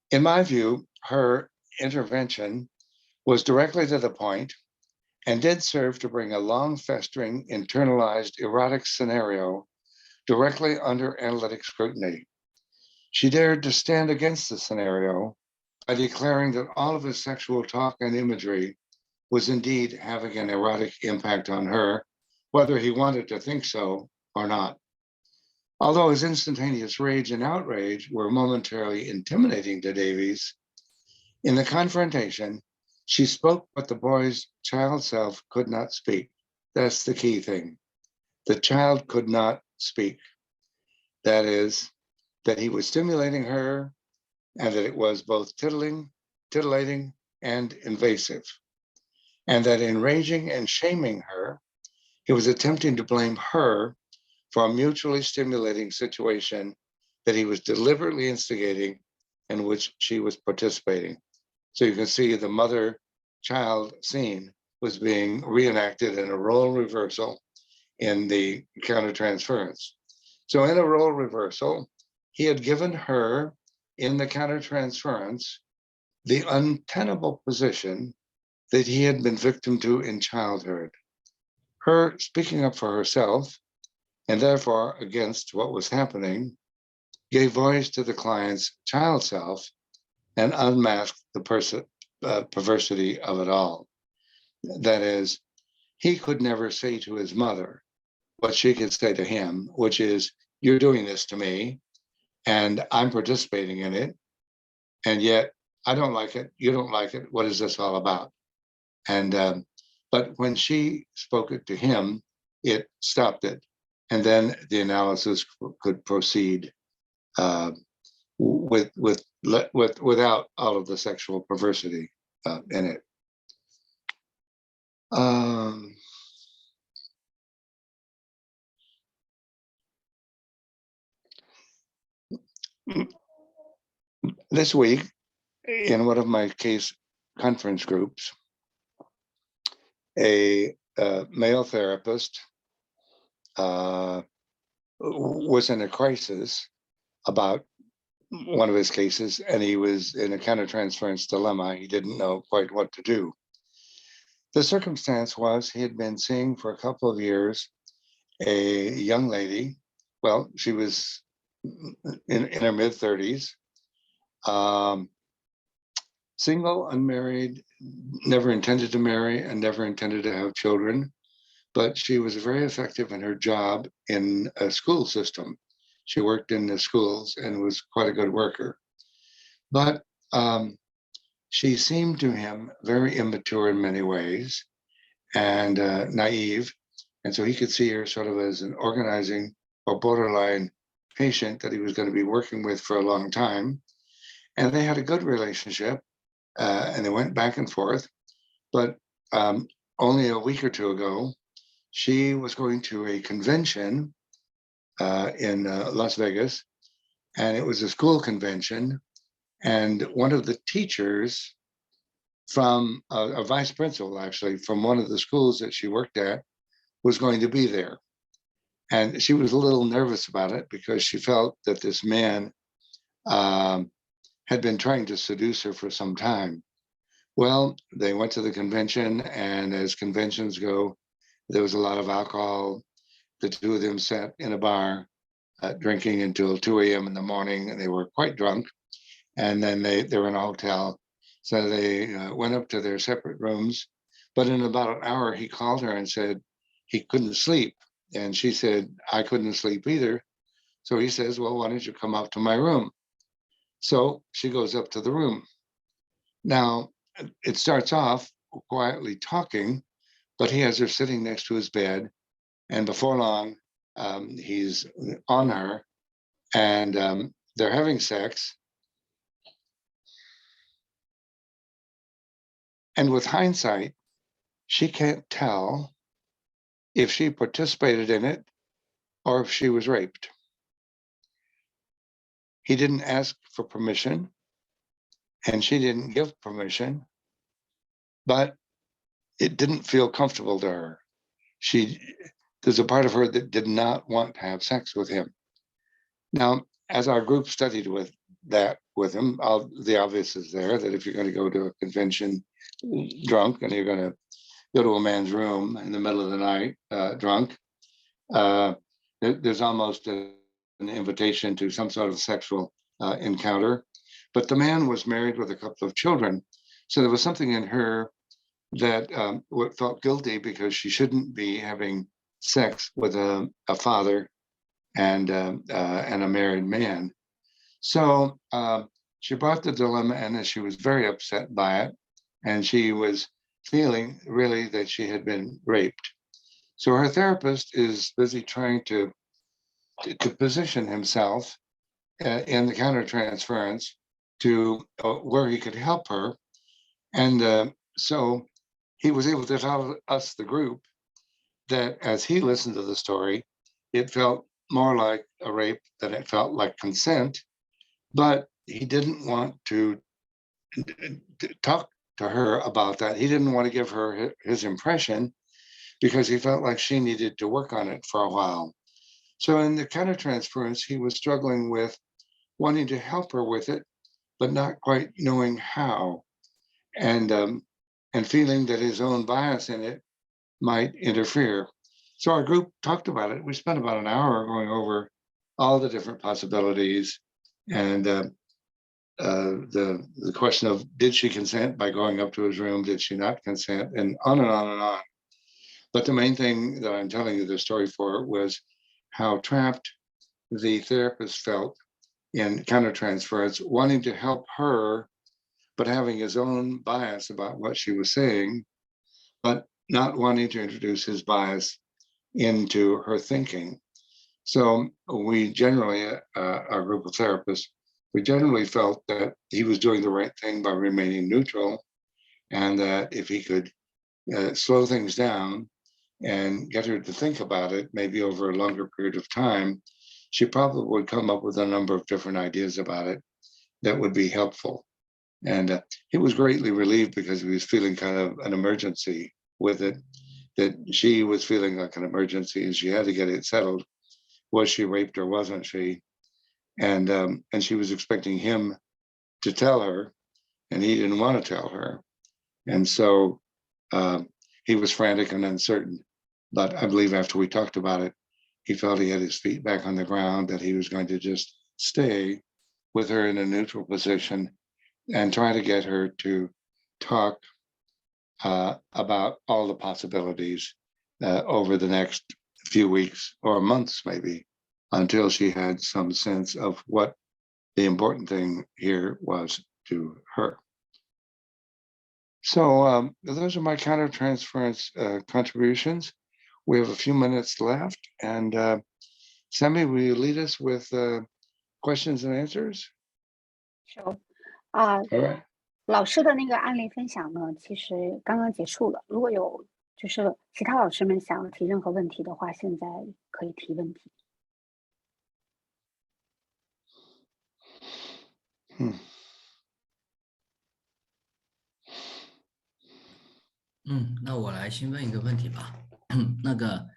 In my view, her intervention was directly to the point and did serve to bring a long festering, internalized erotic scenario directly under analytic scrutiny. She dared to stand against the scenario by declaring that all of his sexual talk and imagery was indeed having an erotic impact on her, whether he wanted to think so or not. Although his instantaneous rage and outrage were momentarily intimidating to Davies, in the confrontation, she spoke what the boy's child self could not speak. That's the key thing. The child could not speak. That is, that he was stimulating her, and that it was both titillating, and invasive. And that in raging and shaming her, he was attempting to blame her for a mutually stimulating situation that he was deliberately instigating in which she was participating. So you can see the mother-child scene was being reenacted in a role reversal in the countertransference. So in a role reversal, he had given her in the countertransference the untenable position that he had been victim to in childhood. Her speaking up for herself, and therefore against what was happening, gave voice to the client's child self and unmasked the perversity of it all. That is, he could never say to his mother what she could say to him, which is, you're doing this to me, and I'm participating in it, and yet I don't like it, you don't like it, what is this all about? And but when she spoke it to him, it stopped it, and then the analysis could proceed without all of the sexual perversity in it. This week, in one of my case conference groups, a male therapist was in a crisis about one of his cases, and he was in a countertransference dilemma. He didn't know quite what to do. The circumstance was he had been seeing for a couple of years a young lady. Well, she was in her mid-30s, single, unmarried, never intended to marry, and never intended to have children. But she was very effective in her job in a school system. She worked in the schools and was quite a good worker. But she seemed to him very immature in many ways and naive. And so he could see her sort of as an organizing or borderline patient that he was going to be working with for a long time. And they had a good relationship, and they went back and forth. But only a week or two ago, she was going to a convention in Las Vegas, and it was a school convention. And one of the teachers from a vice principal, actually, from one of the schools that she worked at, was going to be there. And she was a little nervous about it because she felt that this man had been trying to seduce her for some time. Well, they went to the convention, and as conventions go, there was a lot of alcohol. The two of them sat in a bar drinking until 2 a.m. in the morning, and they were quite drunk. And then they were in a hotel. So they went up to their separate rooms. But in about an hour, he called her and said he couldn't sleep. And she said, I couldn't sleep either. So he says, well, why don't you come up to my room? So she goes up to the room. Now, it starts off quietly talking, but he has her sitting next to his bed. And before long, he's on her, and they're having sex. And with hindsight, she can't tell if she participated in it or if she was raped. He didn't ask for permission, and she didn't give permission, but it didn't feel comfortable to her. There's a part of her that did not want to have sex with him. Now, as our group studied with him, the obvious is there that if you're going to go to a convention drunk and you're going to go to a man's room in the middle of the night drunk, there's almost an invitation to some sort of sexual encounter. But the man was married with a couple of children. So there was something in her that felt guilty because she shouldn't be having sex with a father and a married man. So she brought the dilemma in, and she was very upset by it. And she was feeling really that she had been raped. So her therapist is busy trying to position himself in the countertransference to where he could help her. And so he was able to tell us, the group, that as he listened to the story, it felt more like a rape than it felt like consent. But he didn't want to talk to her about that. He didn't want to give her his impression because he felt like she needed to work on it for a while. So in the countertransference, he was struggling with wanting to help her with it, but not quite knowing how, and feeling that his own bias in it might interfere. So our group talked about it. We spent about an hour going over all the different possibilities, and the question of, did she consent by going up to his room? Did she not consent? And on and on and on. But the main thing that I'm telling you the story for was how trapped the therapist felt in countertransference, wanting to help her, but having his own bias about what she was saying, but not wanting to introduce his bias into her thinking. So we generally, our group of therapists, we generally felt that he was doing the right thing by remaining neutral, and that if he could slow things down and get her to think about it, maybe over a longer period of time, she probably would come up with a number of different ideas about it that would be helpful. And he was greatly relieved because he was feeling kind of an emergency with it, that she was feeling like an emergency and she had to get it settled. Was she raped or wasn't she? And she was expecting him to tell her, and he didn't want to tell her. And so he was frantic and uncertain. But I believe after we talked about it, he felt he had his feet back on the ground, that he was going to just stay with her in a neutral position and try to get her to talk about all the possibilities over the next few weeks or months, maybe, until she had some sense of what the important thing here was to her. So those are my countertransference contributions. We have a few minutes left, and Sammy, will you lead us with questions and answers? Sure. All right. 老师的那个案例分享呢，其实刚刚结束了。如果有就是其他老师们想要提任何问题的话，现在可以提问题。那我来先问一个问题吧。那个，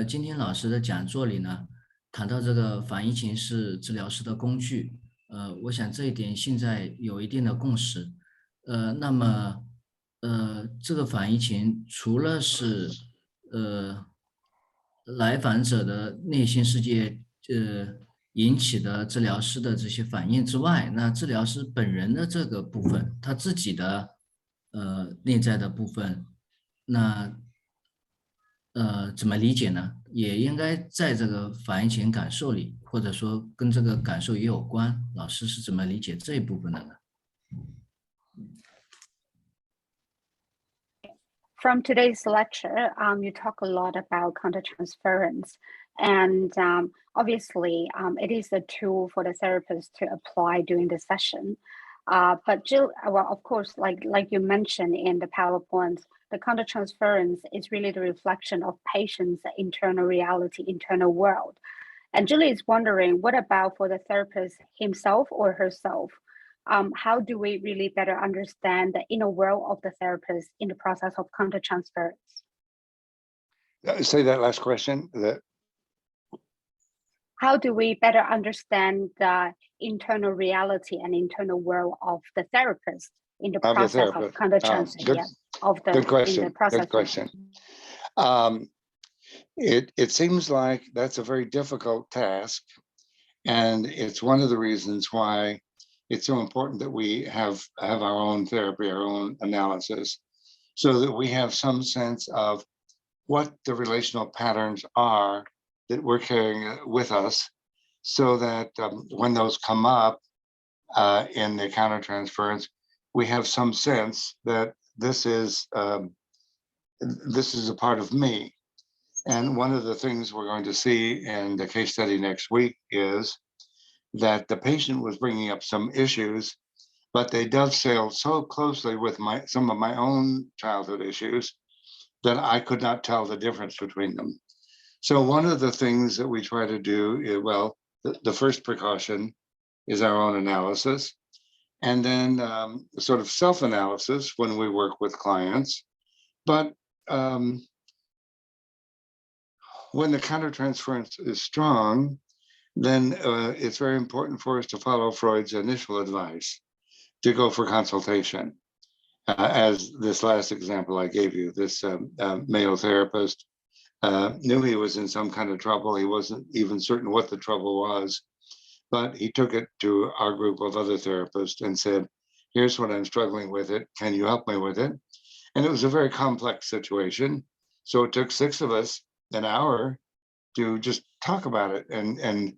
今天老师的讲座里呢，谈到这个反移情是治疗师的工具，我想这一点现在有一定的共识。那么，这个反移情除了是来访者的内心世界，引起的治疗师的这些反应之外，那治疗师本人的这个部分，他自己的内在的部分，那怎么理解呢？也应该在这个反应情感受里，或者说跟这个感受也有关。老师是怎么理解这一部分的呢？ From today's lecture, you talk a lot about countertransference, and obviously, it is a tool for the therapist to apply during the session. But Jill, well, of course, like you mentioned in the PowerPoint, the countertransference is really the reflection of patient's internal reality, internal world. And Jill is wondering, what about for the therapist himself or herself? How do we really better understand the inner world of the therapist in the process of countertransference? Say that last question. How do we better understand the internal reality and internal world of the therapist in the process of countertransference? Good question. Good question. It seems like that's a very difficult task, and it's one of the reasons why it's so important that we have our own therapy, our own analysis, so that we have some sense of what the relational patterns are that we're carrying with us, so that when those come up in the countertransference, we have some sense that this is a part of me. And one of the things we're going to see in the case study next week is that the patient was bringing up some issues, but they dovetailed so closely with some of my own childhood issues that I could not tell the difference between them. So one of the things that we try to do is, well, the first precaution is our own analysis. And then sort of self-analysis when we work with clients. But when the countertransference is strong, then it's very important for us to follow Freud's initial advice to go for consultation. As this last example I gave you, this male therapist knew he was in some kind of trouble. He wasn't even certain what the trouble was, but he took it to our group of other therapists and said, here's what I'm struggling with it. Can you help me with it? And it was a very complex situation. So it took 6 of us an hour to just talk about it and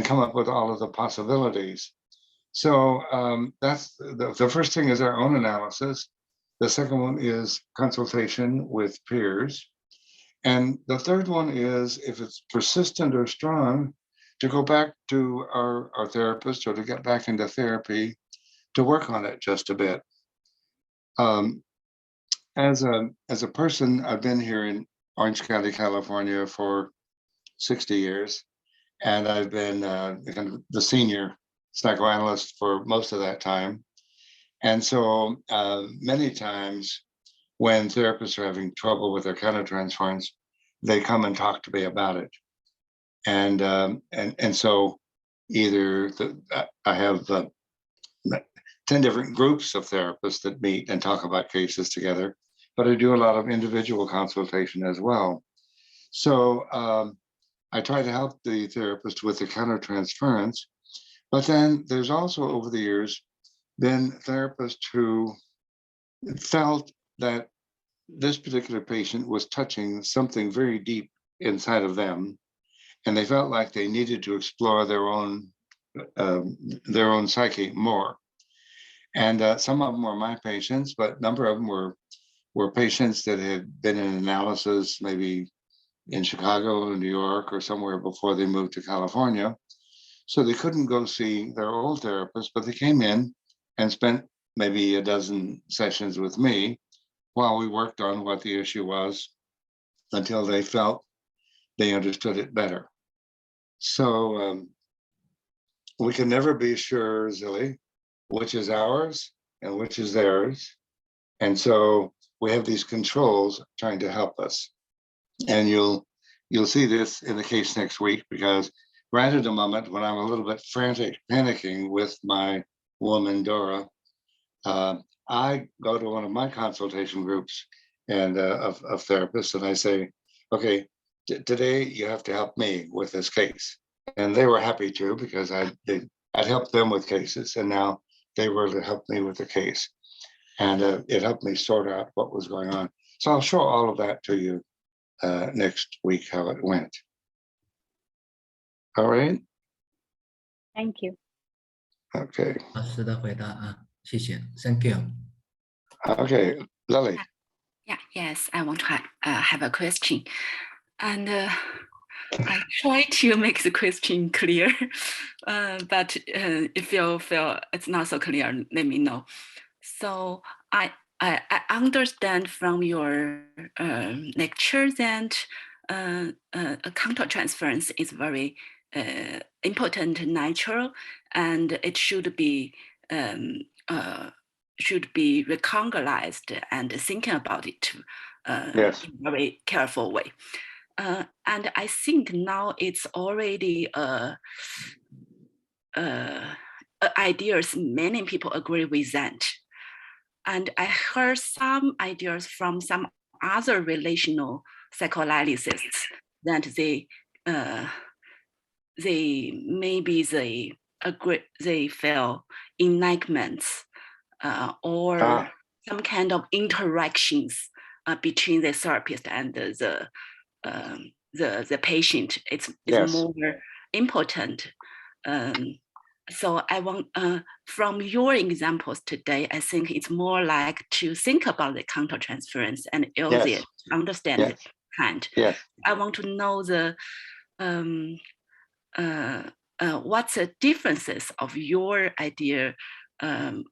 come up with all of the possibilities. So that's the first thing is our own analysis. The second one is consultation with peers. And the third one is if it's persistent or strong, to go back to our therapist or to get back into therapy to work on it just a bit. As a person, I've been here in Orange County, California for 60 years, and I've been kind of the senior psychoanalyst for most of that time. And so many times when therapists are having trouble with their countertransference, they come and talk to me about it. And so either I have 10 different groups of therapists that meet and talk about cases together, but I do a lot of individual consultation as well. So I try to help the therapist with the countertransference, but then there's also over the years been therapists who felt that this particular patient was touching something very deep inside of them, and they felt like they needed to explore their own psyche more. And some of them were my patients, but a number of them were patients that had been in analysis maybe in Chicago, New York, or somewhere before they moved to California. So they couldn't go see their old therapist, but they came in and spent maybe a dozen sessions with me while we worked on what the issue was until they felt they understood it better. So we can never be sure, Zilly, which is ours and which is theirs. And so we have these controls trying to help us. And you'll see this in the case next week, because right at the moment when I'm a little bit frantic, panicking with my woman, Dora, I go to one of my consultation groups and of therapists, and I say, okay, today you have to help me with this case. And they were happy to, because I'd helped them with cases, and now they were to help me with the case. And it helped me sort out what was going on. So I'll show all of that to you next week, how it went. All right. Thank you. Okay. 老师的回答啊，谢谢 ，Thank you。 Okay, Lily. Yeah, yes, I want to have a question. And I try to make the question clear, but if you feel it's not so clear, let me know. So I understand from your lecture that a countertransference is very important, natural, and it should be recognized and thinking about it Yes. in a very careful way. And I think now it's already ideas many people agree with that. And I heard some ideas from some other relational psychoanalysts that they agree, they feel enlightenments or some kind of interactions between the therapist and the patient. It's Yes. more important. So I want, from your examples today, I think it's more like to think about the countertransference and use Yes. it to understand Yes. the kind. Yes. I want to know the what's the differences of your idea of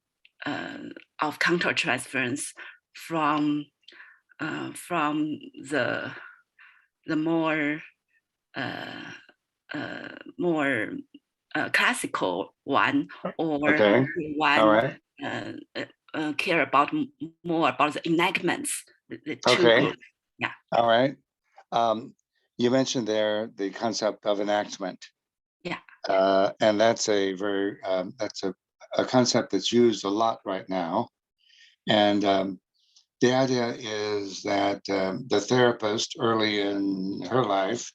countertransference from the more classical one, or Okay. one All right. care about more about the enactments. The two Okay. groups. Yeah. All right. You mentioned there the concept of enactment. Yeah. And that's a very that's a concept that's used a lot right now. And the idea is that the therapist early in her life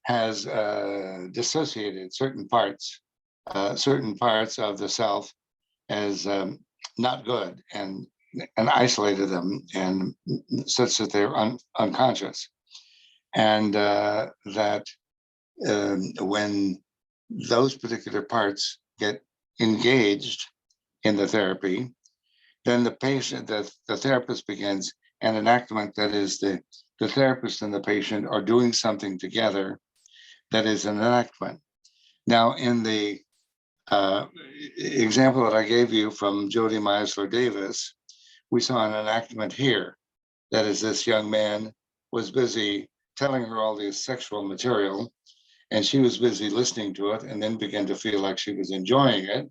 has dissociated certain parts of the self as not good, and isolated them, and such that they're unconscious, and that when those particular parts get engaged in the therapy, then the therapist begins an enactment, that is the therapist and the patient are doing something together, that is an enactment. Now, in the example that I gave you from Jody Meisler Davis, we saw an enactment here. That is, this young man was busy telling her all this sexual material, and she was busy listening to it, and then began to feel like she was enjoying it.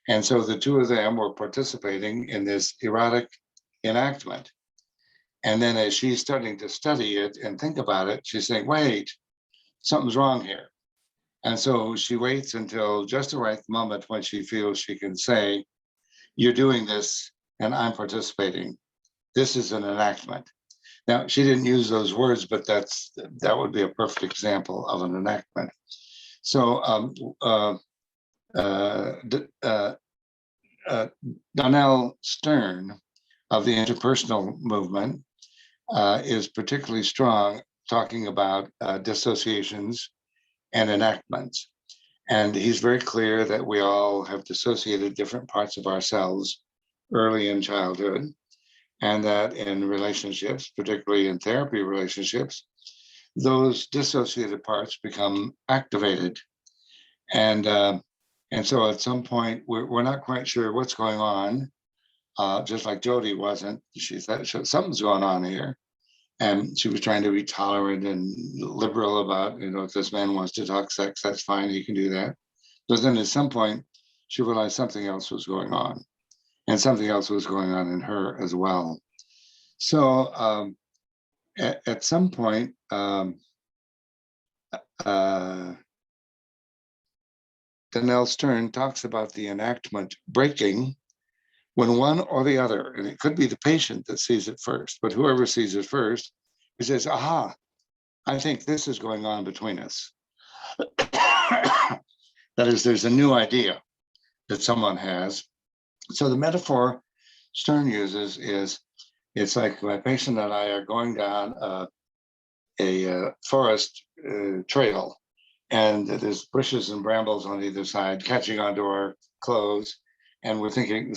And so the two of them were participating in this erotic enactment. And then as she's starting to study it and think about it, she's saying, wait, something's wrong here. And so she waits until just the right moment when she feels she can say, you're doing this and I'm participating. This is an enactment. Now, she didn't use those words, but that would be a perfect example of an enactment. So Donnell Stern of the interpersonal movement is particularly strong, talking about dissociations and enactments. And he's very clear that we all have dissociated different parts of ourselves early in childhood, and that in relationships, particularly in therapy relationships, those dissociated parts become activated. And so at some point, we're not quite sure what's going on, just like Jody wasn't. She thought something's going on here. And she was trying to be tolerant and liberal about, if this man wants to talk sex, that's fine, he can do that. But then at some point, she realized something else was going on, and something else was going on in her as well. So at some point, Donnell Stern talks about the enactment breaking when one or the other, and it could be the patient that sees it first, but whoever sees it first, he says, aha, I think this is going on between us. That is, there's a new idea that someone has. So the metaphor Stern uses is, it's like my patient and I are going down a forest trail, and there's bushes and brambles on either side catching onto our clothes. And we're thinking,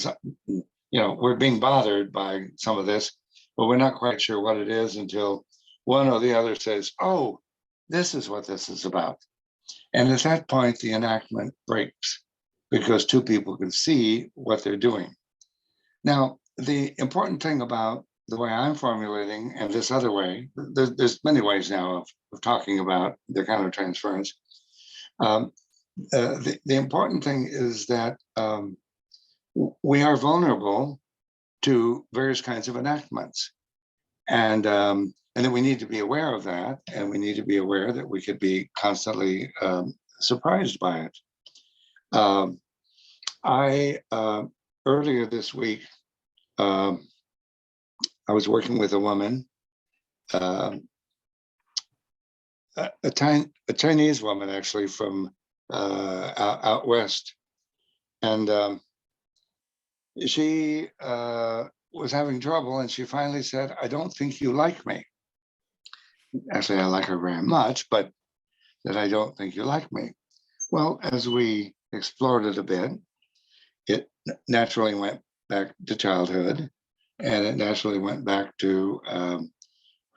we're being bothered by some of this, but we're not quite sure what it is until one or the other says, oh, this is what this is about. And at that point, the enactment breaks, because two people can see what they're doing. Now, the important thing about the way I'm formulating and this other way, there's many ways now of talking about the kind of transference. The important thing is that we are vulnerable to various kinds of enactments. And then we need to be aware of that, and we need to be aware that we could be constantly surprised by it. Earlier this week, I was working with a woman, a Chinese woman, actually, from out west. And she was having trouble, and she finally said, I don't think you like me. Actually, I like her very much, but that I don't think you like me. Well, as we explored it a bit, it naturally went back to childhood, and it naturally went back to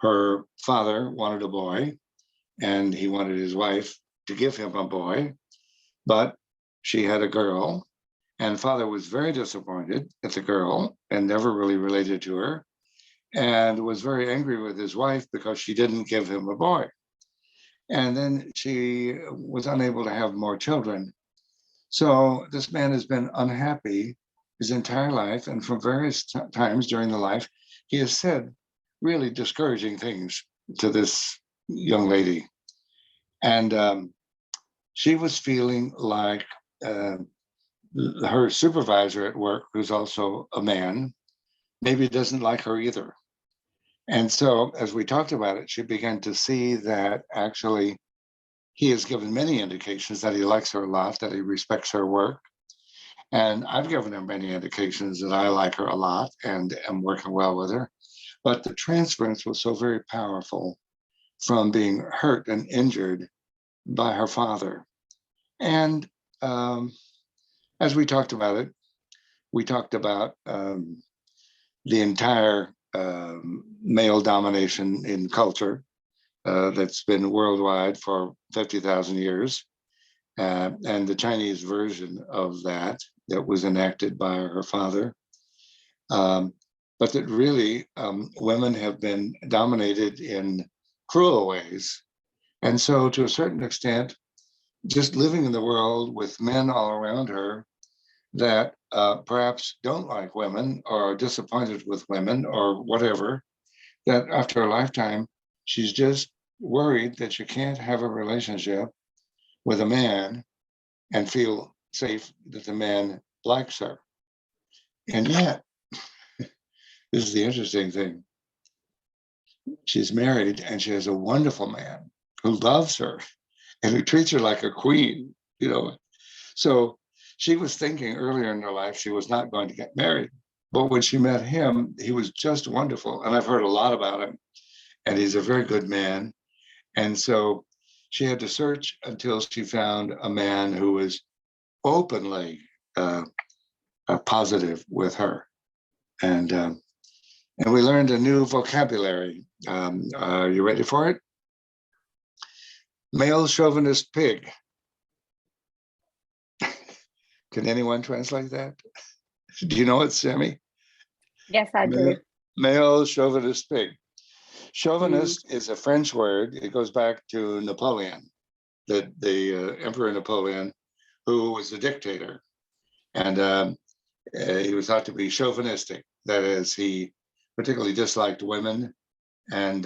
her father wanted a boy, and he wanted his wife to give him a boy, but she had a girl, and father was very disappointed at the girl and never really related to her, and was very angry with his wife because she didn't give him a boy. And then she was unable to have more children. So this man has been unhappy his entire life. And from various times during the life, he has said really discouraging things to this young lady. And she was feeling like her supervisor at work, who's also a man, maybe doesn't like her either. And so as we talked about it, she began to see that actually he has given many indications that he likes her a lot, that he respects her work. And I've given her many indications that I like her a lot and am working well with her. But the transference was so very powerful from being hurt and injured by her father. And as we talked about it, we talked about the entire male domination in culture that's been worldwide for 50,000 years, and the Chinese version of that was enacted by her father. But that really women have been dominated in cruel ways. And so to a certain extent, just living in the world with men all around her that perhaps don't like women or are disappointed with women or whatever, that after a lifetime, she's just worried that she can't have a relationship with a man and feel safe that the man likes her. And yet, this is the interesting thing. She's married and she has a wonderful man who loves her and who treats her like a queen, you know. So she was thinking earlier in her life she was not going to get married. But when she met him, he was just wonderful. And I've heard a lot about him. And he's a very good man. And so she had to search until she found a man who was openly positive with her. And we learned a new vocabulary. Are you ready for it? Male chauvinist pig. Can anyone translate that? Do you know it, Sammy? Yes, I do. Male chauvinist pig. Chauvinist is a French word. It goes back to Napoleon, the Emperor Napoleon, who was a dictator. And he was thought to be chauvinistic. That is, he particularly disliked women. And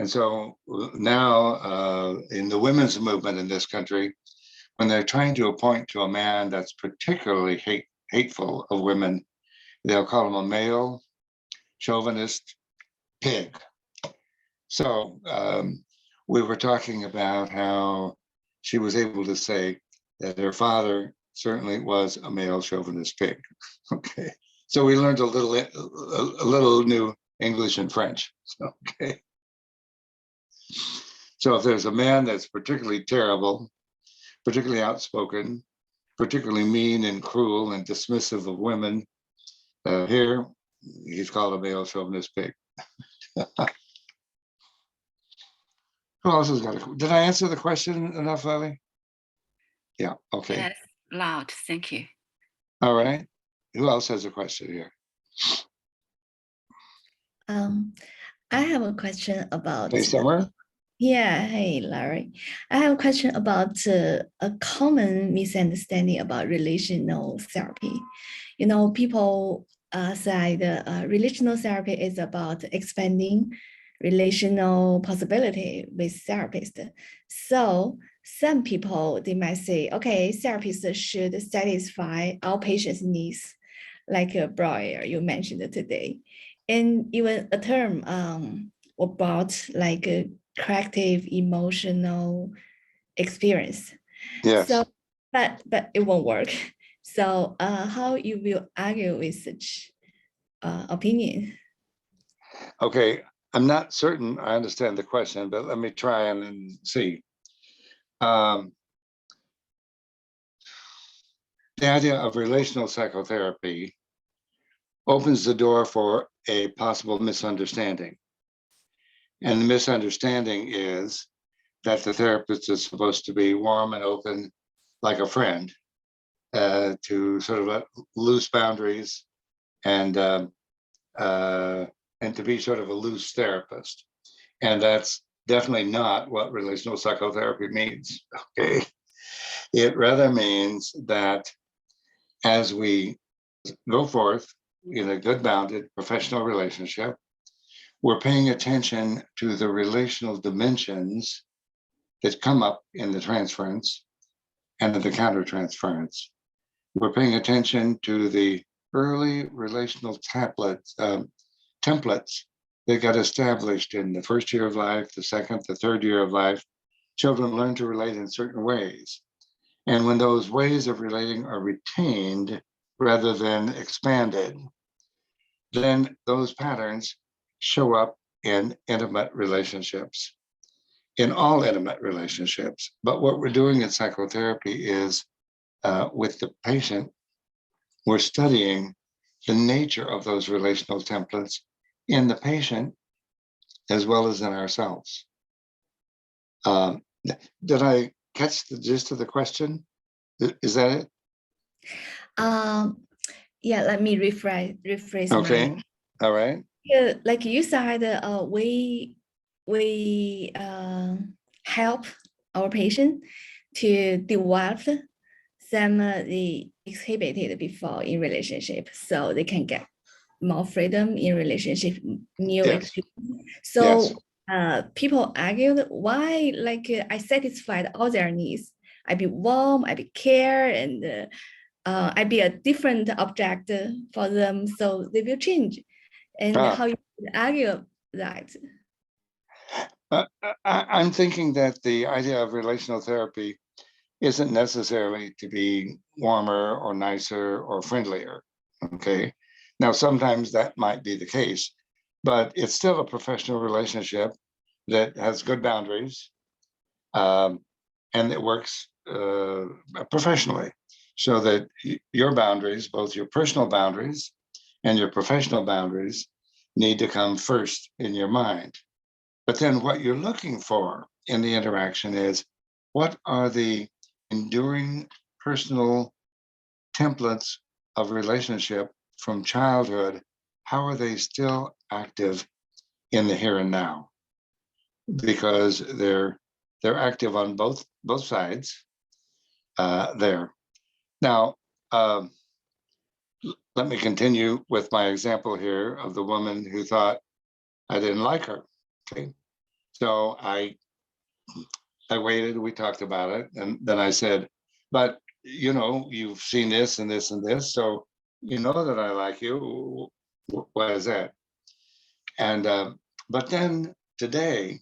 so now in the women's movement in this country, when they're trying to appoint to a man that's particularly hateful of women, they'll call him a male chauvinist pig. So we were talking about how she was able to say that her father certainly was a male chauvinist pig. Okay, so we learned a little new English and French. Okay, so if there's a man that's particularly terrible, particularly outspoken, particularly mean and cruel and dismissive of women, here he's called a male chauvinist pig. Who else has got a? Did I answer the question enough, Lily? Yeah. Okay. Yes, loud. Thank you. All right. Who else has a question here? I have a question about. Hey, Summer. Yeah, hey, Larry. I have a question about a common misunderstanding about relational therapy. You know, people say the relational therapy is about expanding relational possibility with therapists. So some people, they might say, okay, therapists should satisfy our patients' needs, like Briar, you mentioned today. And even a term about like a corrective emotional experience. Yes. So, but it won't work. So, how you will argue with such opinion? Okay, I'm not certain I understand the question, but let me try and then see. The idea of relational psychotherapy opens the door for a possible misunderstanding. And the misunderstanding is that the therapist is supposed to be warm and open like a friend, to sort of let loose boundaries and to be sort of a loose therapist. And that's definitely not what relational psychotherapy means. Okay, it rather means that as we go forth in a good bounded professional relationship, we're paying attention to the relational dimensions that come up in the transference and in the countertransference. We're paying attention to the early relational templates that got established in the first year of life, the second, the third year of life. Children learn to relate in certain ways. And when those ways of relating are retained rather than expanded, then those patterns show up in intimate relationships, in all intimate relationships. But what we're doing in psychotherapy is with the patient, we're studying the nature of those relational templates in the patient as well as in ourselves. Did I catch the gist of the question? Is that it? Yeah, let me rephrase. Okay, mine. all right. Yeah, like you said, we help our patient to develop some the exhibited before in relationship, so they can get more freedom in relationship, new Yes. experience. So Yes. people argued why, like I satisfied all their needs. I be warm, I be care, and I be a different object for them, so they will change. And how you argue that? I'm thinking that the idea of relational therapy isn't necessarily to be warmer or nicer or friendlier. Okay. Now, sometimes that might be the case, but it's still a professional relationship that has good boundaries and it works professionally, so that your boundaries, both your personal boundaries and your professional boundaries, need to come first in your mind. But then what you're looking for in the interaction is, what are the enduring personal templates of relationship from childhood? How are they still active in the here and now? Because they're active on both sides there. Now, let me continue with my example here of the woman who thought I didn't like her. Okay, so I waited, we talked about it, and then I said, but you know, you've seen this and this and this, so you know that I like you. Why is that? And but then today,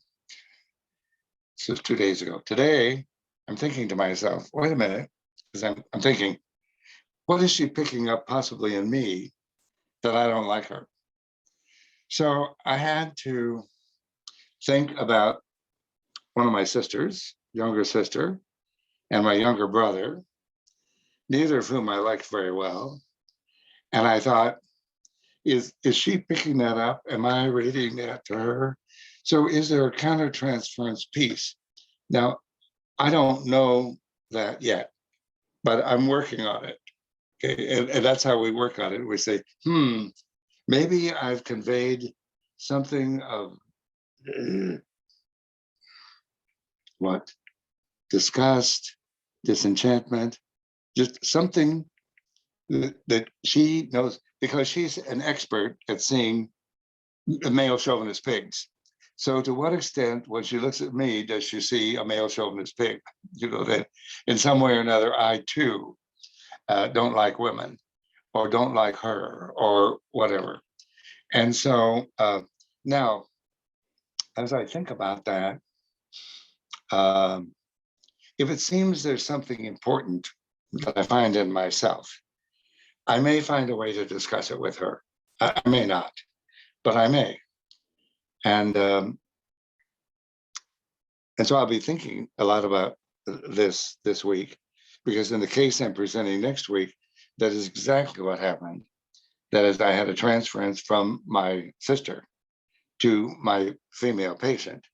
this was 2 days ago, today I'm thinking to myself, wait a minute, because I'm thinking, what is she picking up possibly in me that I don't like her? So I had to think about one of my sisters, younger sister, and my younger brother, neither of whom I liked very well. And I thought, is she picking that up? Am I reading that to her? So is there a countertransference piece? Now, I don't know that yet, but I'm working on it. Okay, and that's how we work on it. We say, maybe I've conveyed something of what? Disgust, disenchantment, just something that she knows, because she's an expert at seeing male chauvinist pigs. So to what extent, when she looks at me, does she see a male chauvinist pig? You know, that in some way or another, I too don't like women, or don't like her, or whatever. And so now, as I think about that, if it seems there's something important that I find in myself, I may find a way to discuss it with her. I may not, but I may. And so I'll be thinking a lot about this week, because in the case I'm presenting next week, that is exactly what happened. That is, I had a transference from my sister to my female patient,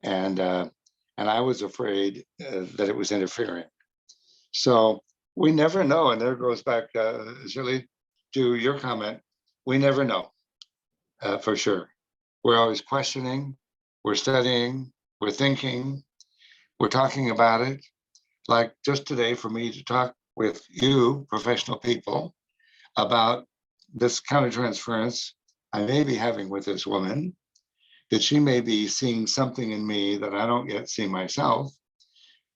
and I was afraid that it was interfering. So we never know, and there goes back, Shirley, to your comment. We never know for sure. We're always questioning, we're studying, we're thinking, we're talking about it. Like just today for me to talk with you, professional people, about this countertransference I may be having with this woman, that she may be seeing something in me that I don't yet see myself.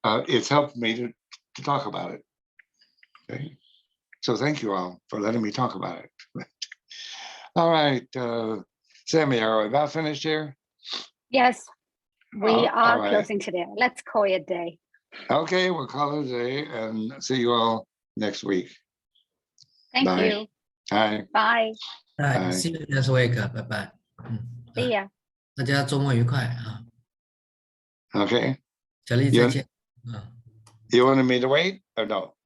It's helped me to talk about it. Okay. So thank you all for letting me talk about it. All right, Sammy, are we about finished here? Yes, we all are right. closing today. Let's call it a day. Okay, we'll call it a day and see you all next week. Thank Bye. you. Bye. Bye. 哎 ，see you next week，拜拜。See ya. 大家周末愉快啊！ Okay. 小丽再见。 You wanted me to wait or no?